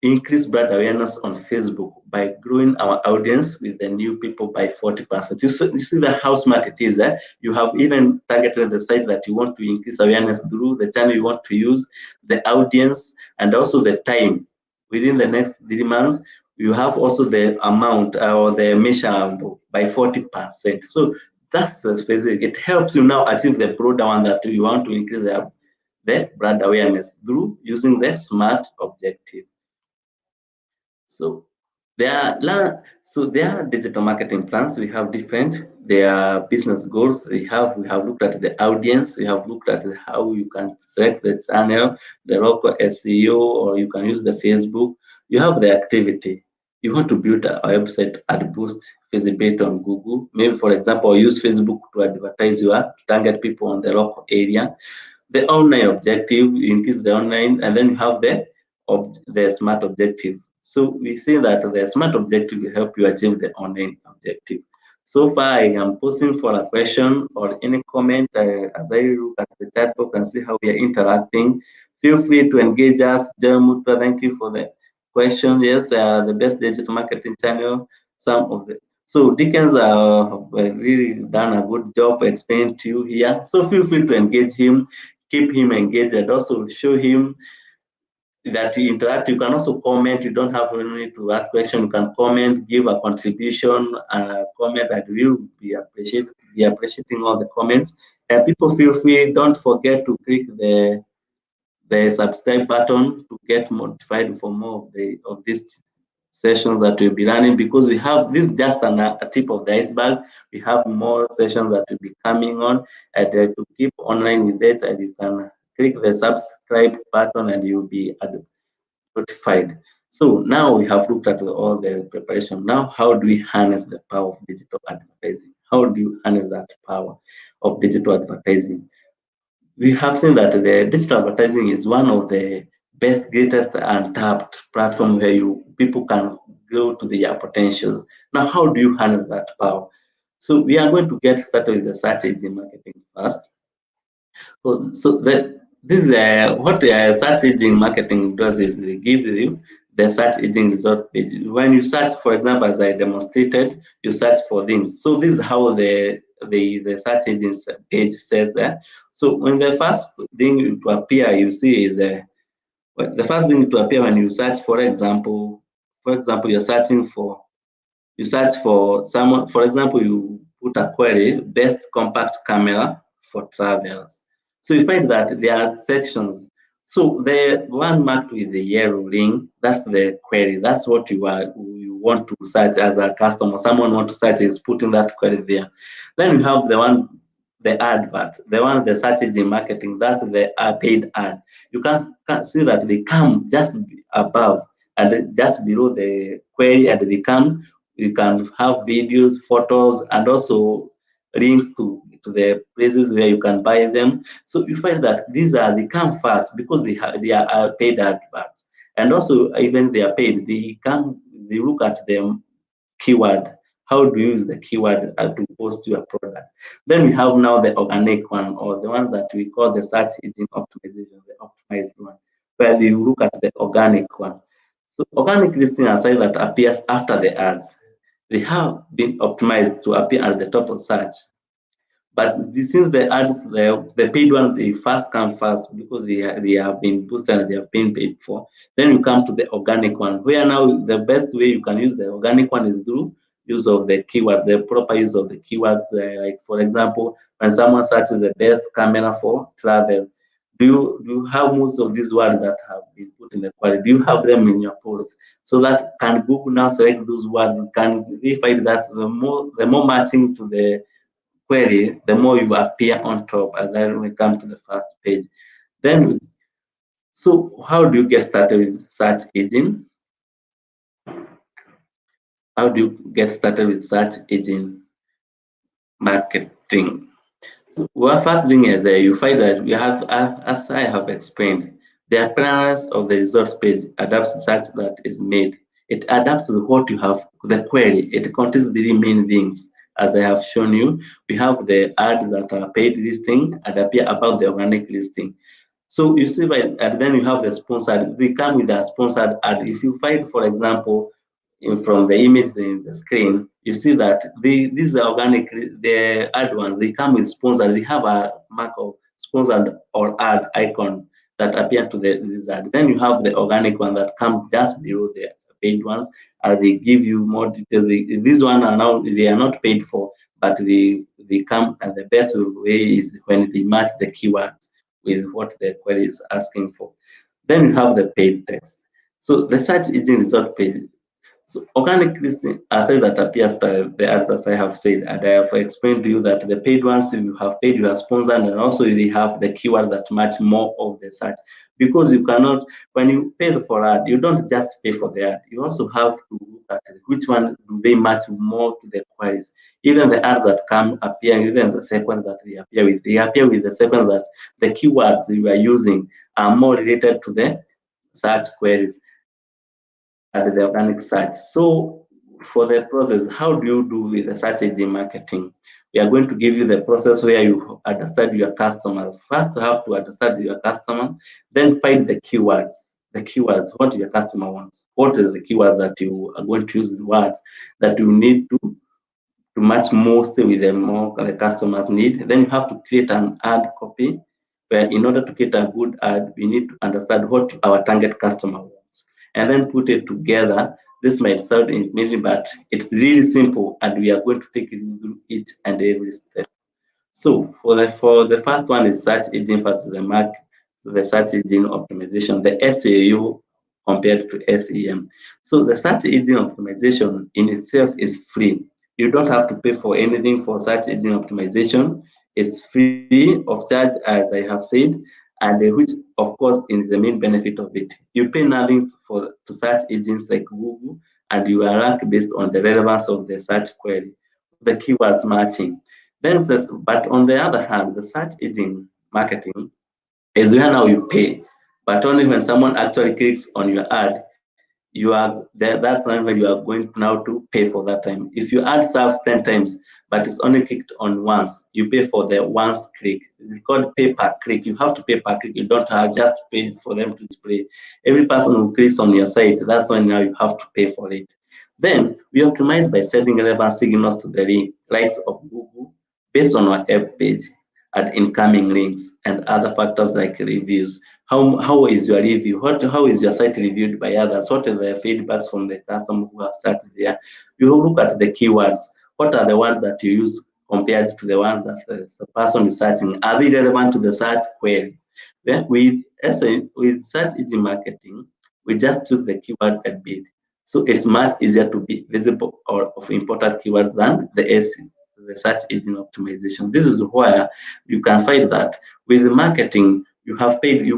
increase brand awareness on Facebook by growing our audience with the new people by 40%. You see that how smart it is. You have even targeted the site that you want to increase awareness through, the channel you want to use, the audience, and also the time. Within the next 3 months, you have also the amount or the measurable by 40%. So that's specific. It helps you now achieve the broader one that you want to increase the brand awareness through using the SMART objective. So there are digital marketing plans. We have different. There are business goals. We have looked at the audience. We have looked at how you can select the channel, the local SEO, or you can use the Facebook. You have the activity. You want to build a website and boost visibility on Google. Maybe, for example, use Facebook to advertise to target people on the local area. The online objective, you increase the online, and then you have the smart objective. So we say that the smart objective will help you achieve the online objective. So far, I am posing for a question or any comment as I look at the chat box and see how we are interacting. Feel free to engage us. Jeremy, thank you for the question. Yes, the best digital marketing channel. So Dickens have really done a good job explaining to you here. So feel free to engage him, keep him engaged, and also show him that you interact. You can also comment. You don't have any to ask question. You can comment, give a contribution, comment, and we will be appreciating all the comments. And people feel free. Don't forget to click the subscribe button to get notified for more of these sessions that we'll be running, because we have this just a tip of the iceberg. We have more sessions that will be coming on, and to keep online with it, and you can click the subscribe button and you'll be notified. So now we have looked at all the preparation. Now, how do we harness the power of digital advertising? How do you harness that power of digital advertising? We have seen that the digital advertising is one of the best, greatest untapped platform where people can go to their potentials. Now, how do you harness that power? So we are going to get started with the search engine marketing first. So this what search engine marketing does is they give you the search engine result page. When you search, for example, as I demonstrated, you search for things. So this is how the search engine page says that. So when the first thing to appear you see is the first thing to appear when you search, for example, you're searching for you search for someone, for example, you put a query, best compact camera for travelers. So you find that there are sections. So the one marked with the yellow ring, that's the query. That's what you want to search as a customer. Someone want to search is putting that query there. Then you have the advert, the one the search engine marketing, that's the paid ad. You can see that they come just above and just below the query, and they come, you can have videos, photos, and also links to the places where you can buy them. So you find that they come first because they are paid adverts, and also even they are paid. They look at them keyword. How do you use the keyword to post your products? Then we have now the organic one, or the one that we call the search engine optimization, the optimized one, where they look at the organic one. So organic listing are sites that appears after the ads. They have been optimized to appear at the top of search. But since the ads, the paid ones, they first come first because they have been boosted and they have been paid for. Then you come to the organic one, where now the best way you can use the organic one is through use of the keywords, the proper use of the keywords. Like for example, when someone searches the best camera for travel, do you have most of these words that have been put in the query? Do you have them in your post? So that can Google now select those words? Can they find that the more matching to the query, the more you appear on top, and then we come to the first page. Then, so how do you get started with search engine? How do you get started with search engine marketing? So, well, first thing is you find that we have, as I have explained, the appearance of the results page adapts to search that is made. It adapts to what you have, the query. It contains three main things. As I have shown you, we have the ads that are paid listing and appear above the organic listing. So you see, and then you have the sponsored. They come with a sponsored ad. If you find, for example, from the image in the screen, you see that these are organic, the ad ones, they come with sponsored. They have a mark of sponsored or ad icon that appear to this ad. Then you have the organic one that comes just below the paid ones, and they give you more details. These ones are now, they are not paid for, but they come, and the best way is when they match the keywords with what the query is asking for. Then you have the paid text. So the search engine result page. So organic listing are sites that appear after the ads, as I have said, and I have explained to you that the paid ones, if you have paid, you are sponsored, and also they have the keywords that match more of the search. Because you cannot, when you pay for ad, you don't just pay for the ad. You also have to look at which one do they match more to the queries. Even the ads that come appear, even the sequence that they appear with the sequence that the keywords you are using are more related to the search queries at the organic search. So for the process, how do you do with the search engine marketing? We are going to give you the process where you understand your customer. First, you have to understand your customer, then find the keywords. The keywords, what your customer wants. What are the keywords that you are going to use, the words that you need to match mostly with the more the customers need. Then you have to create an ad copy, where in order to create a good ad, we need to understand what our target customer wants and then put it together. This might sound intimidating, but it's really simple, and we are going to take it through each and every step. So for the first one is search engine versus the search engine optimization, the SEO compared to SEM. So the search engine optimization in itself is free. You don't have to pay for anything for search engine optimization. It's free of charge, as I have said, and which of course is the main benefit of it. You pay nothing to search engines like Google, and you are ranked based on the relevance of the search query, the keywords matching. Then says, but on the other hand, the search engine marketing is where now you pay, but only when someone actually clicks on your ad, you are there. That's when you are going now to pay for that time. If your ad serves 10 times, but it's only clicked on once, you pay for the once click. It's called pay per click. You have to pay per click. You don't have just pay for them to display. Every person who clicks on your site, that's when now you have to pay for it. Then we optimize by sending relevant signals to the likes of Google based on our app page, and incoming links and other factors like reviews. How is your review? How is your site reviewed by others? What are the feedbacks from the customer who have started there? You look at the keywords. What are the ones that you use compared to the ones that the person is searching? Are they relevant to the search query? Then with search engine marketing, we just choose the keyword and bid. So it's much easier to be visible or of important keywords than the search engine optimization. This is where you can find that with marketing, you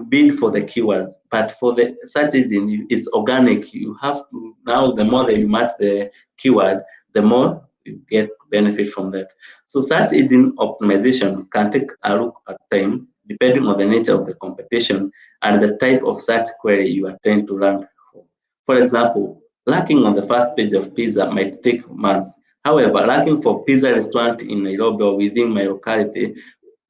bid for the keywords, but for the search engine, it's organic. You have to, now the more that you match the keyword, the more you get benefit from that. So search engine optimization can take a look at time depending on the nature of the competition and the type of search query you intend to rank for. For example, ranking on the first page of pizza might take months. However, ranking for pizza restaurant in Nairobi or within my locality,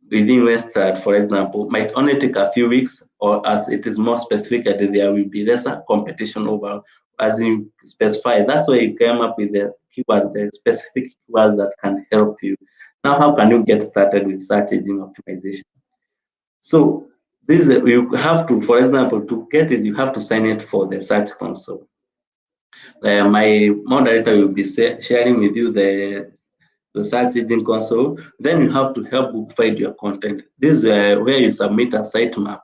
within Western, for example, might only take a few weeks, or as it is more specific, there will be lesser competition over as you specify. That's why you came up with the keywords, the specific keywords that can help you. Now, how can you get started with search engine optimization? So this you have to, for example, to get it, you have to sign it for the search console. My moderator will be sharing with you the search engine console. Then you have to help Google find your content. This is where you submit a sitemap.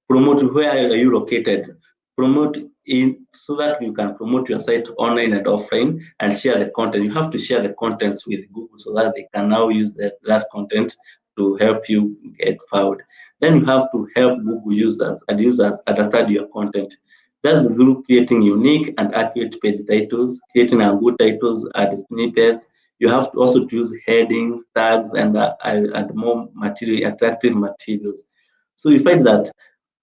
Promote where are you located. Promote in so that you can promote your site online and offline and share the content. You have to share the contents with Google so that they can now use that content to help you get found. Then you have to help Google users understand your content. That's through creating unique and accurate page titles, creating a good titles and snippets. You have to also use headings, tags, and more attractive materials. So you find that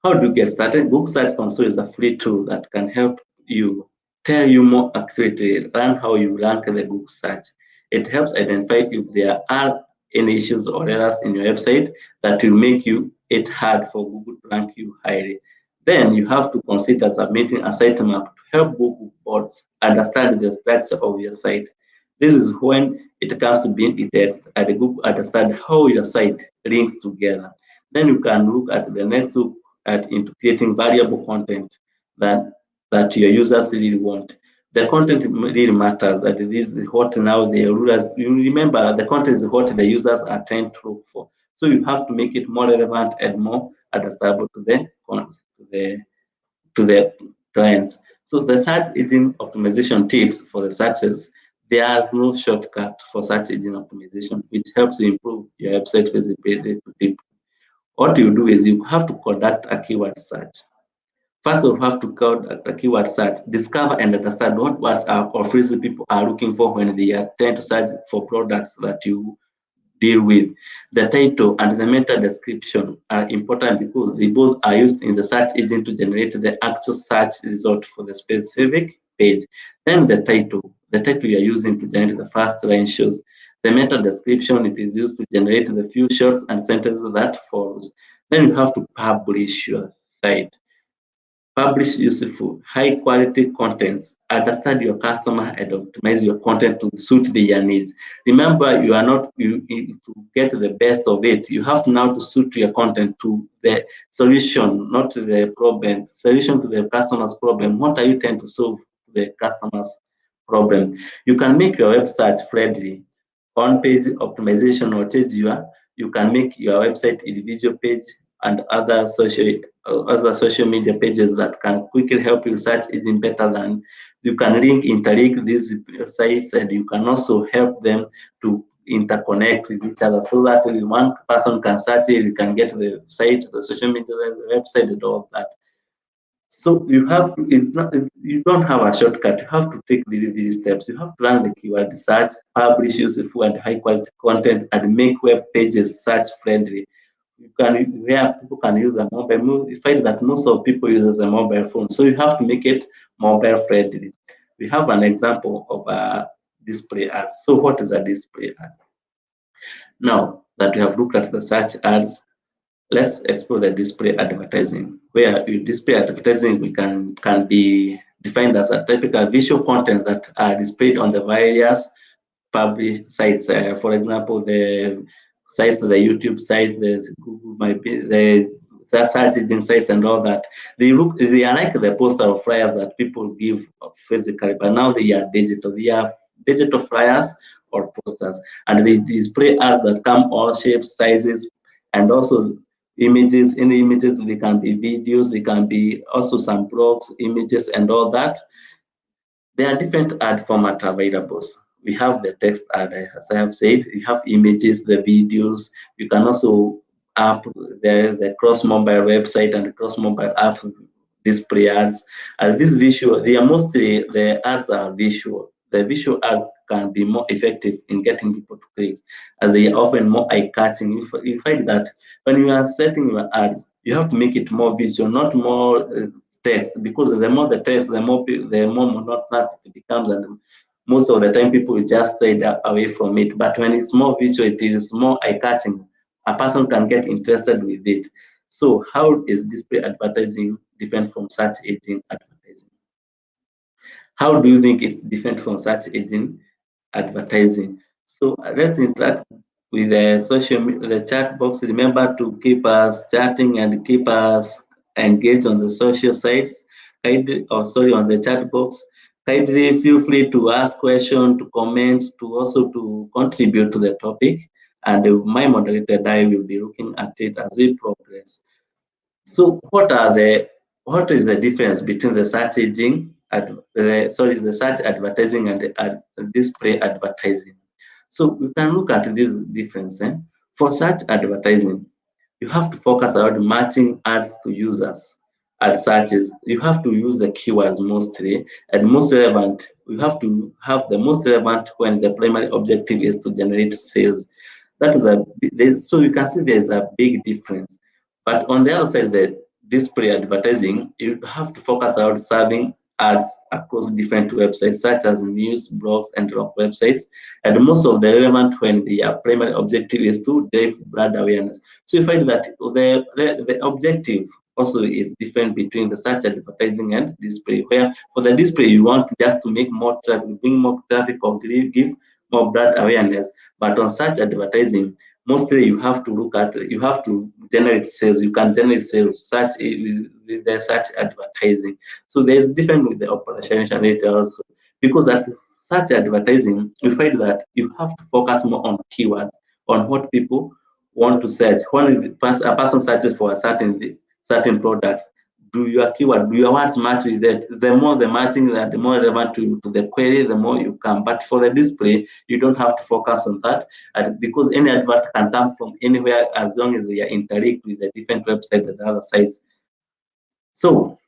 how do you get started? Google Search Console is a free tool that can help you tell you more accurately, learn how you rank the Google search. It helps identify if there are any issues or errors in your website that will make it hard for Google to rank you highly. Then you have to consider submitting a sitemap to help Google bots understand the structure of your site. This is when it comes to being indexed and Google understand how your site links together. Then you can look at the next look into creating valuable content that your users really want. The content really matters, and this is what now the rulers. You remember, the content is what the users are trying to look for. So you have to make it more relevant and more understandable to the clients. So the search engine optimization tips for the success. There's no shortcut for search engine optimization, which helps you improve your website visibility to people. What you do is you have to conduct a keyword search. First, you have to conduct a keyword search, discover and understand what words or phrases people are looking for when they are trying to search for products that you deal with. The title and the meta description are important because they both are used in the search engine to generate the actual search result for the specific page. Then the title you're using to generate the first line shows. The meta description, it is used to generate the few shorts and sentences that follows. Then you have to publish your site. Publish useful, high quality contents. Understand your customer and optimize your content to suit their needs. Remember, you are not to get the best of it. You have now to suit your content to the solution, not to the problem. Solution to the customer's problem. What are you trying to solve to the customer's problem? You can make your website friendly. On-page optimization or change you can make your website individual page and other social media pages that can quickly help you search engine better than you can interlink these sites, and you can also help them to interconnect with each other so that one person can search it, you can get the site, the social media, the website, and all of that. So you have to, you don't have a shortcut. You have to take these steps. You have to run the keyword search, publish useful and high quality content, and make web pages search friendly. Where people can use a mobile. You find that most of people use a mobile phone, so you have to make it mobile friendly. We have an example of a display ad. So what is a display ad? Now that we have looked at the search ads, let's explore the display advertising. Where display advertising can be defined as a typical visual content that are displayed on the various published sites. For example, the sites, the YouTube sites, there's Google, there's search engine sites, and all that. They are like the poster or flyers that people give physically, but now they are digital. They are digital flyers or posters, and they display ads that come all shapes, sizes, and also images. In the images, they can be videos, they can be also some blogs, images, and all that. There are different ad format available. We have the text ad, as I have said. You have images, the videos. You can also app the cross mobile website and the cross mobile app display ads. And this visual, they are mostly the ads are visual. The visual ads can be more effective in getting people to click, as they are often more eye-catching. You find that when you are setting your ads, you have to make it more visual, not more text, because the more the text, the more monotonous it becomes, and most of the time people will just stay away from it. But when it's more visual, it is more eye-catching. A person can get interested with it. So how is display advertising different from search engine advertising? How do you think it's different from search engine advertising? So let's interact with the chat box. Remember to keep us chatting and keep us engaged on the social sites. On the chat box. Kindly feel free to ask questions, to comment, to also to contribute to the topic. And my moderator, I will be looking at it as we progress. So what is the difference between the search engine the search advertising and the display advertising? So we can look at this difference. For search advertising, you have to focus on matching ads to users. Ad searches, you have to use the keywords mostly, and most relevant. You have to have the most relevant when the primary objective is to generate sales. That is so you can see there's a big difference. But on the other side, the display advertising, you have to focus on serving ads across different websites, such as news, blogs, and rock websites. And most of the relevant when the primary objective is to drive brand awareness. So you find that the objective also is different between the search advertising and display. Where for the display, you want just to make more traffic, bring more traffic, or give more brand awareness. But on search advertising, mostly you have to generate sales. You can generate sales with the search advertising. So there's different with the operationality also, because that search advertising, you find that you have to focus more on keywords, on what people want to search. When a person searches for a certain products, do your words match with that? The more the matching, that the more relevant to the query, the more you can. But for the display, you don't have to focus on that, because any advert can come from anywhere as long as they are interlinked with the different websites and other sites. So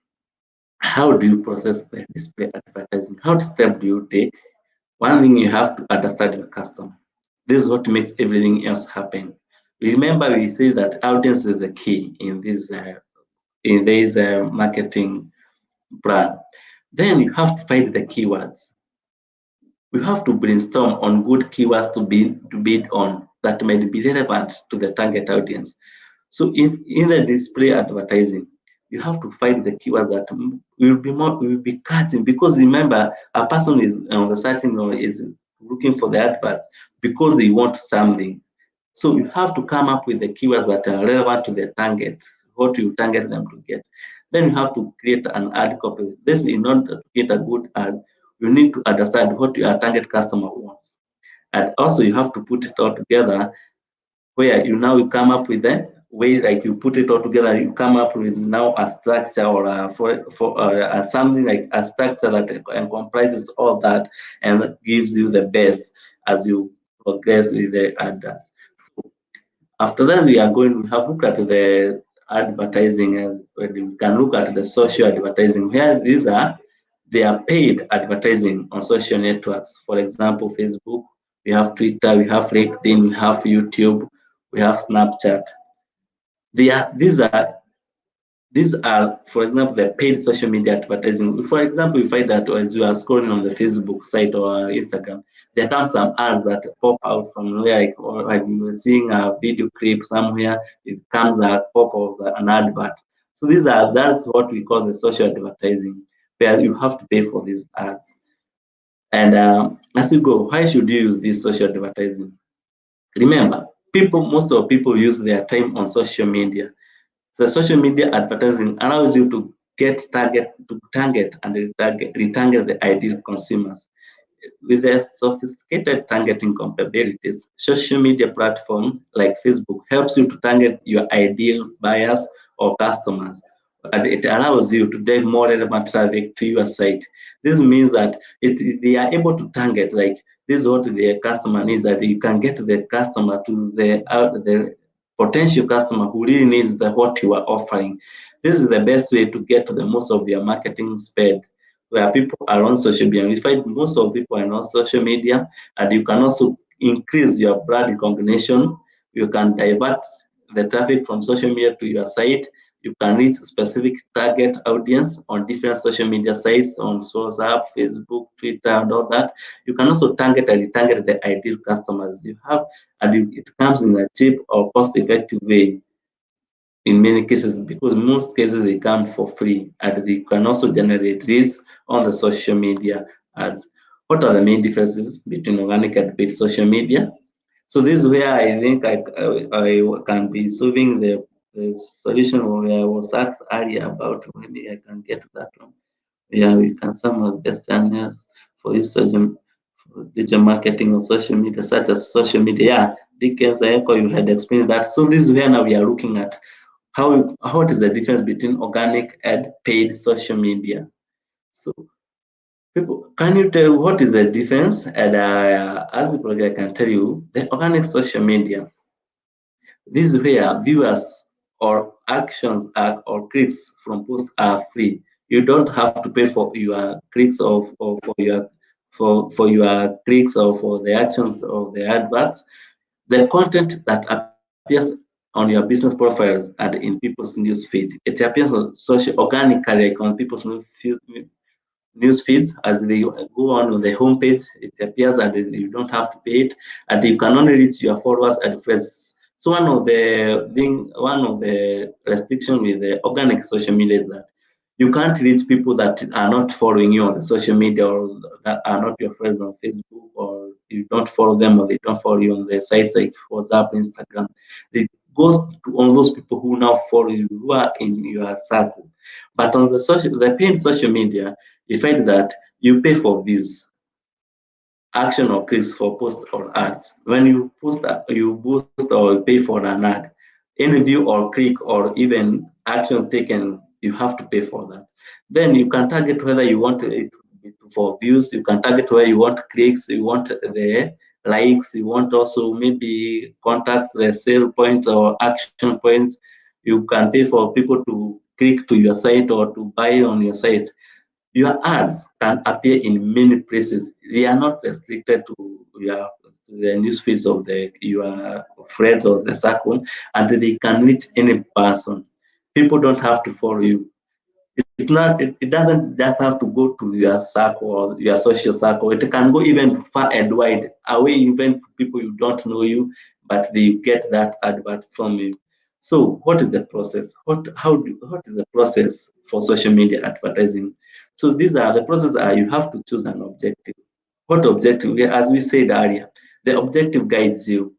how do you process the display advertising? How step do you take? One thing, you have to understand your customer. This is what makes everything else happen. Remember, we say that audience is the key in this marketing plan. Then you have to find the keywords. We have to brainstorm on good keywords to bid on that might be relevant to the target audience. So if in the display advertising, you have to find the keywords that will be catching, because remember, a person is on the searching or is looking for the adverts because they want something. So you have to come up with the keywords that are relevant to the target, what you target them to get. Then you have to create an ad copy. This, in order to get a good ad, you need to understand what your target customer wants. And also you have to put it all together, where you come up with the way, like you put it all together, you come up with now a structure, or something like a structure that comprises all that, and that gives you the best as you progress with the ads. So after that, we have looked at the advertising, and we can look at the social advertising, where they are paid advertising on social networks. For example, Facebook, we have Twitter, we have LinkedIn, we have YouTube, we have Snapchat. These are, for example, the paid social media advertising. For example, you find that as you are scrolling on the Facebook site or Instagram, there comes some ads that pop out from nowhere, like you were seeing a video clip somewhere, it comes a pop of an advert. So that's what we call the social advertising, where you have to pay for these ads. And as you go, why should you use this social advertising? Remember, most of people use their time on social media. So social media advertising allows you to target and retarget the ideal consumers. With their sophisticated targeting capabilities, social media platform like Facebook helps you to target your ideal buyers or customers, and it allows you to drive more relevant traffic to your site. This means that they are able to target, like, this is what the customer needs, that you can get the customer to the potential customer who really needs what you are offering. This is the best way to get to the most of your marketing spend, where people are on social media. We find most of people are on social media, and you can also increase your brand recognition. You can divert the traffic from social media to your site. You can reach specific target audience on different social media sites, on WhatsApp, Facebook, Twitter, and all that. You can also target and retarget the ideal customers you have, and it comes in a cheap or cost-effective way in many cases, because most cases they come for free, and they can also generate leads on the social media ads. What are the main differences between organic and paid social media? So this is where I think I can be solving the solution where I was asked earlier about. Maybe I can get to that one. Yeah, we can some of the best channels for for digital marketing on social media, such as social media. Yeah, Dickens, I echo, you had explained that. So this is where now we are looking at what is the difference between organic and paid social media. So people, can you tell what is the difference? And as a project, I can tell you the organic social media. This is where viewers or actions or clicks from posts are free. You don't have to pay for your clicks or for your clicks or for the actions of the adverts. The content that appears on your business profiles and in people's news feed, it appears on social organically, like on people's news feeds as they go on the homepage. It appears that you don't have to pay it, and you can only reach your followers and friends. So one of the restrictions with the organic social media is that you can't reach people that are not following you on the social media, or that are not your friends on Facebook, or you don't follow them, or they don't follow you on the sites like WhatsApp, Instagram. It goes to all those people who now follow you, who are in your circle. But on the paid social media, you find that you pay for views, action or clicks for posts or ads. When you post, you boost or pay for an ad, any view or click or even action taken, you have to pay for that. Then you can target whether you want it for views, you can target where you want clicks, you want the likes, you want also maybe contacts, the sale point or action points. You can pay for people to click to your site or to buy on your site. Your ads can appear in many places. They are not restricted to the news feeds of your friends or the circle, and they can reach any person. People don't have to follow you. It doesn't just have to go to your circle or your social circle. It can go even far and wide, away even people you don't know you, but they get that advert from you. So what is the process? What is the process for social media advertising? So these are the process are you have to choose an objective. What objective? As we said earlier, the objective guides you.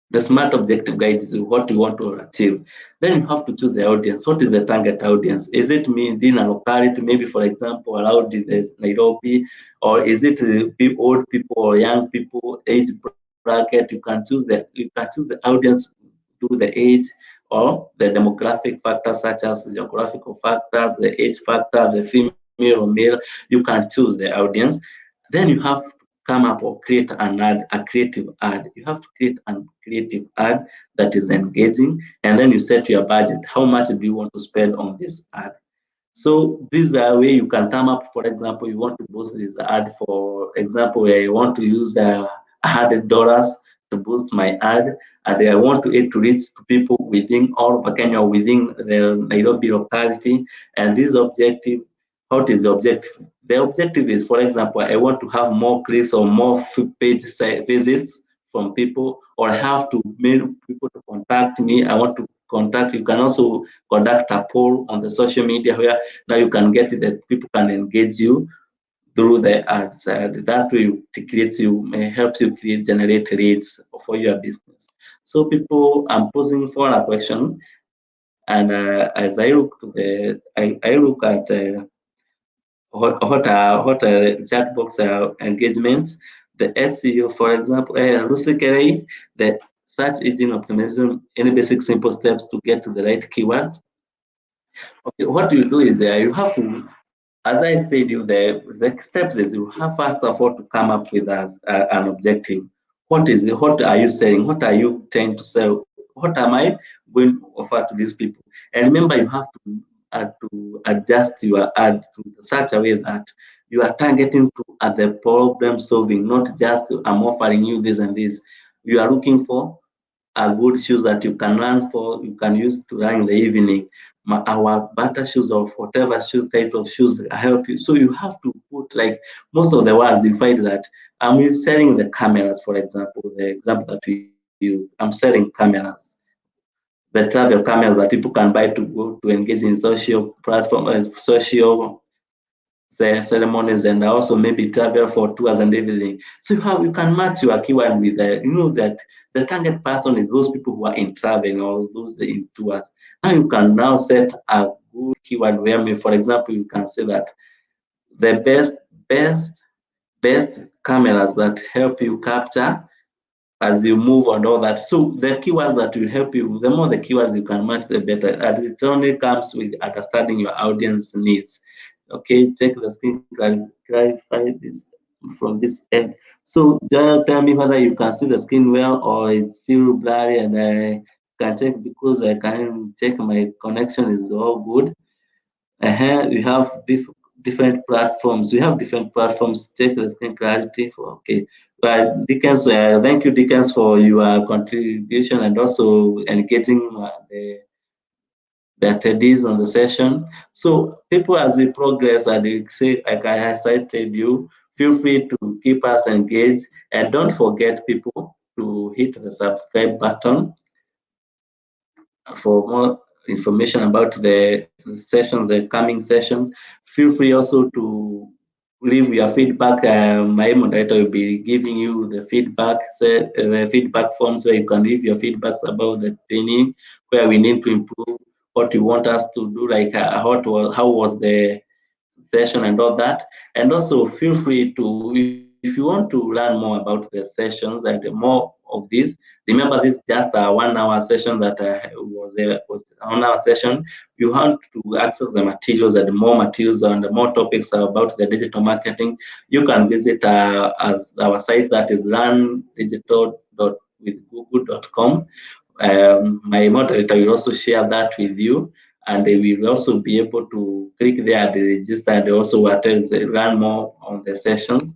The smart objective guide is what you want to achieve. Then you have to choose the audience. What is the target audience? Is it within a locality, maybe for example, around Nairobi, or is it old people or young people, age bracket? You can choose the audience through the age or the demographic factors such as geographical factors, the age factor, the female or male. You can choose the audience. Then you have come up or create an ad, a creative ad. You have to create a creative ad that is engaging, and then you set your budget. How much do you want to spend on this ad? So these are where you can come up. For example, you want to boost this ad. For example, where you want to use $100 to boost my ad, and I want it to reach to people within all of Kenya, within the Nairobi locality. And this objective, what is the objective? the objective is, for example, I want to have more clicks or more page visits from people, or I have to make people to contact me. I want to contact. You can also conduct a poll on the social media where now you can get it that people can engage you through the ads. That way, it creates you, helps you generate leads for your business. So people, I'm posing for a question, and as I look to I look at what chat box engagements, the SEO, for example, basically the search engine optimization, any basic simple steps to get to the right keywords. Okay, what you do is you have to, as I said, the steps is you have first of all to come up with an objective. What is it? What are you selling? What are you trying to sell? What am I going to offer to these people? And remember, you have to adjust your ad to such a way that you are targeting to at the problem solving, not just I'm offering you this and this. You are looking for are good shoes that you can run for, you can use to run in the evening. Our butter shoes or whatever shoe type of shoes help you. So you have to put like most of the words you find that I'm selling the cameras, for example, the example that we use. I'm selling cameras, the travel cameras that people can buy to go to engage in social platform, social ceremonies, and also maybe travel for tours and everything. So you can match your keyword with you know that the target person is those people who are in traveling or those in tours. Now you can now set a good keyword where, for example, you can say that the best best cameras that help you capture as you move and all that. So the keywords that will help you, the more the keywords you can match, the better. And it only comes with understanding your audience needs. Okay, check the screen, clarify this from this end. So just tell me whether you can see the screen well or it's still blurry, and I can check because I can check my connection is all good. We have different platforms. We have different platforms. Check the screen clarity for okay. Dickens, thank you, Dickens, for your contribution and also engaging the attendees on the session. So people, as we progress, and we say, like I cited you, feel free to keep us engaged, and don't forget people to hit the subscribe button for more information about the session, the coming sessions. Feel free also to leave your feedback. My moderator will be giving you the feedback forms where you can leave your feedbacks about the training, where we need to improve, what you want us to do, like how was the session and all that. And also feel free to, if you want to learn more about the sessions and more of this, remember this is just a 1 hour session that was a 1 hour session. You want to access the materials and more materials and more topics about the digital marketing, you can visit as our site, that is learndigital.withgoogle.com. My moderator will also share that with you, and they will also be able to click there and register, and also learn more on the sessions.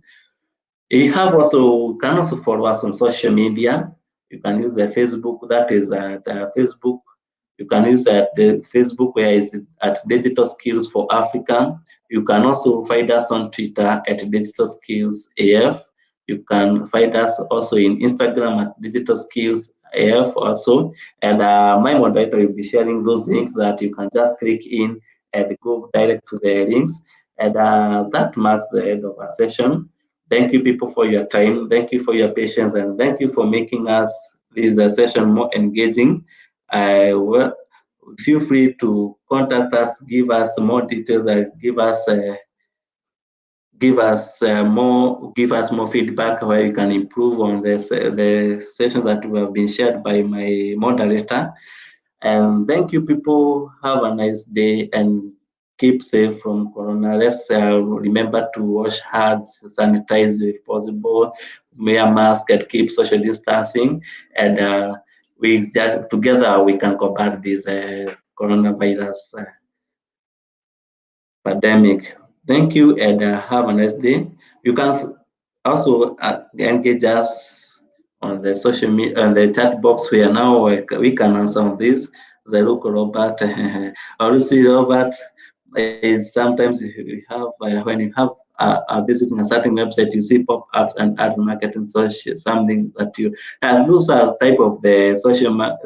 You can also follow us on social media. You can use the Facebook, that is at Facebook. You can use the Facebook where is at Digital Skills for Africa. You can also find us on Twitter at Digital Skills AF. You can find us also in Instagram at Digital Skills AF also. And my moderator will be sharing those links that you can just click in and go direct to the links. And that marks the end of our session. Thank you, people, for your time. Thank you for your patience, and thank you for making us this session more engaging. Well, feel free to contact us, give us more details, and give us more feedback where you can improve on the sessions that have been shared by my moderator. And thank you, people. Have a nice day and keep safe from corona. Let's remember to wash hands, sanitize if possible, wear mask, and keep social distancing. And together we can combat this coronavirus pandemic. Thank you, and have a nice day. You can also engage us on the social media, on the chat box where now we can answer on this. The local Robert, I see Robert is sometimes you have when you have visiting a certain website, you see pop-ups and ads marketing, social something that you. As those are type of the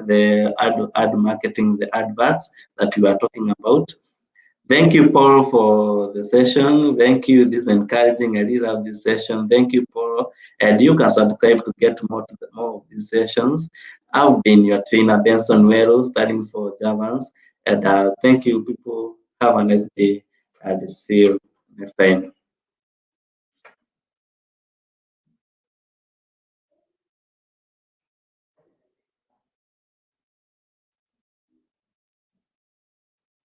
the ad marketing, the adverts that you are talking about. Thank you, Paul, for the session. Thank you. This is encouraging. I really love this session. Thank you, Paul. And you can subscribe to get more of these sessions. I've been your trainer, Benson Wero, studying for Javans. And thank you, people. Have a nice day. And see you next time.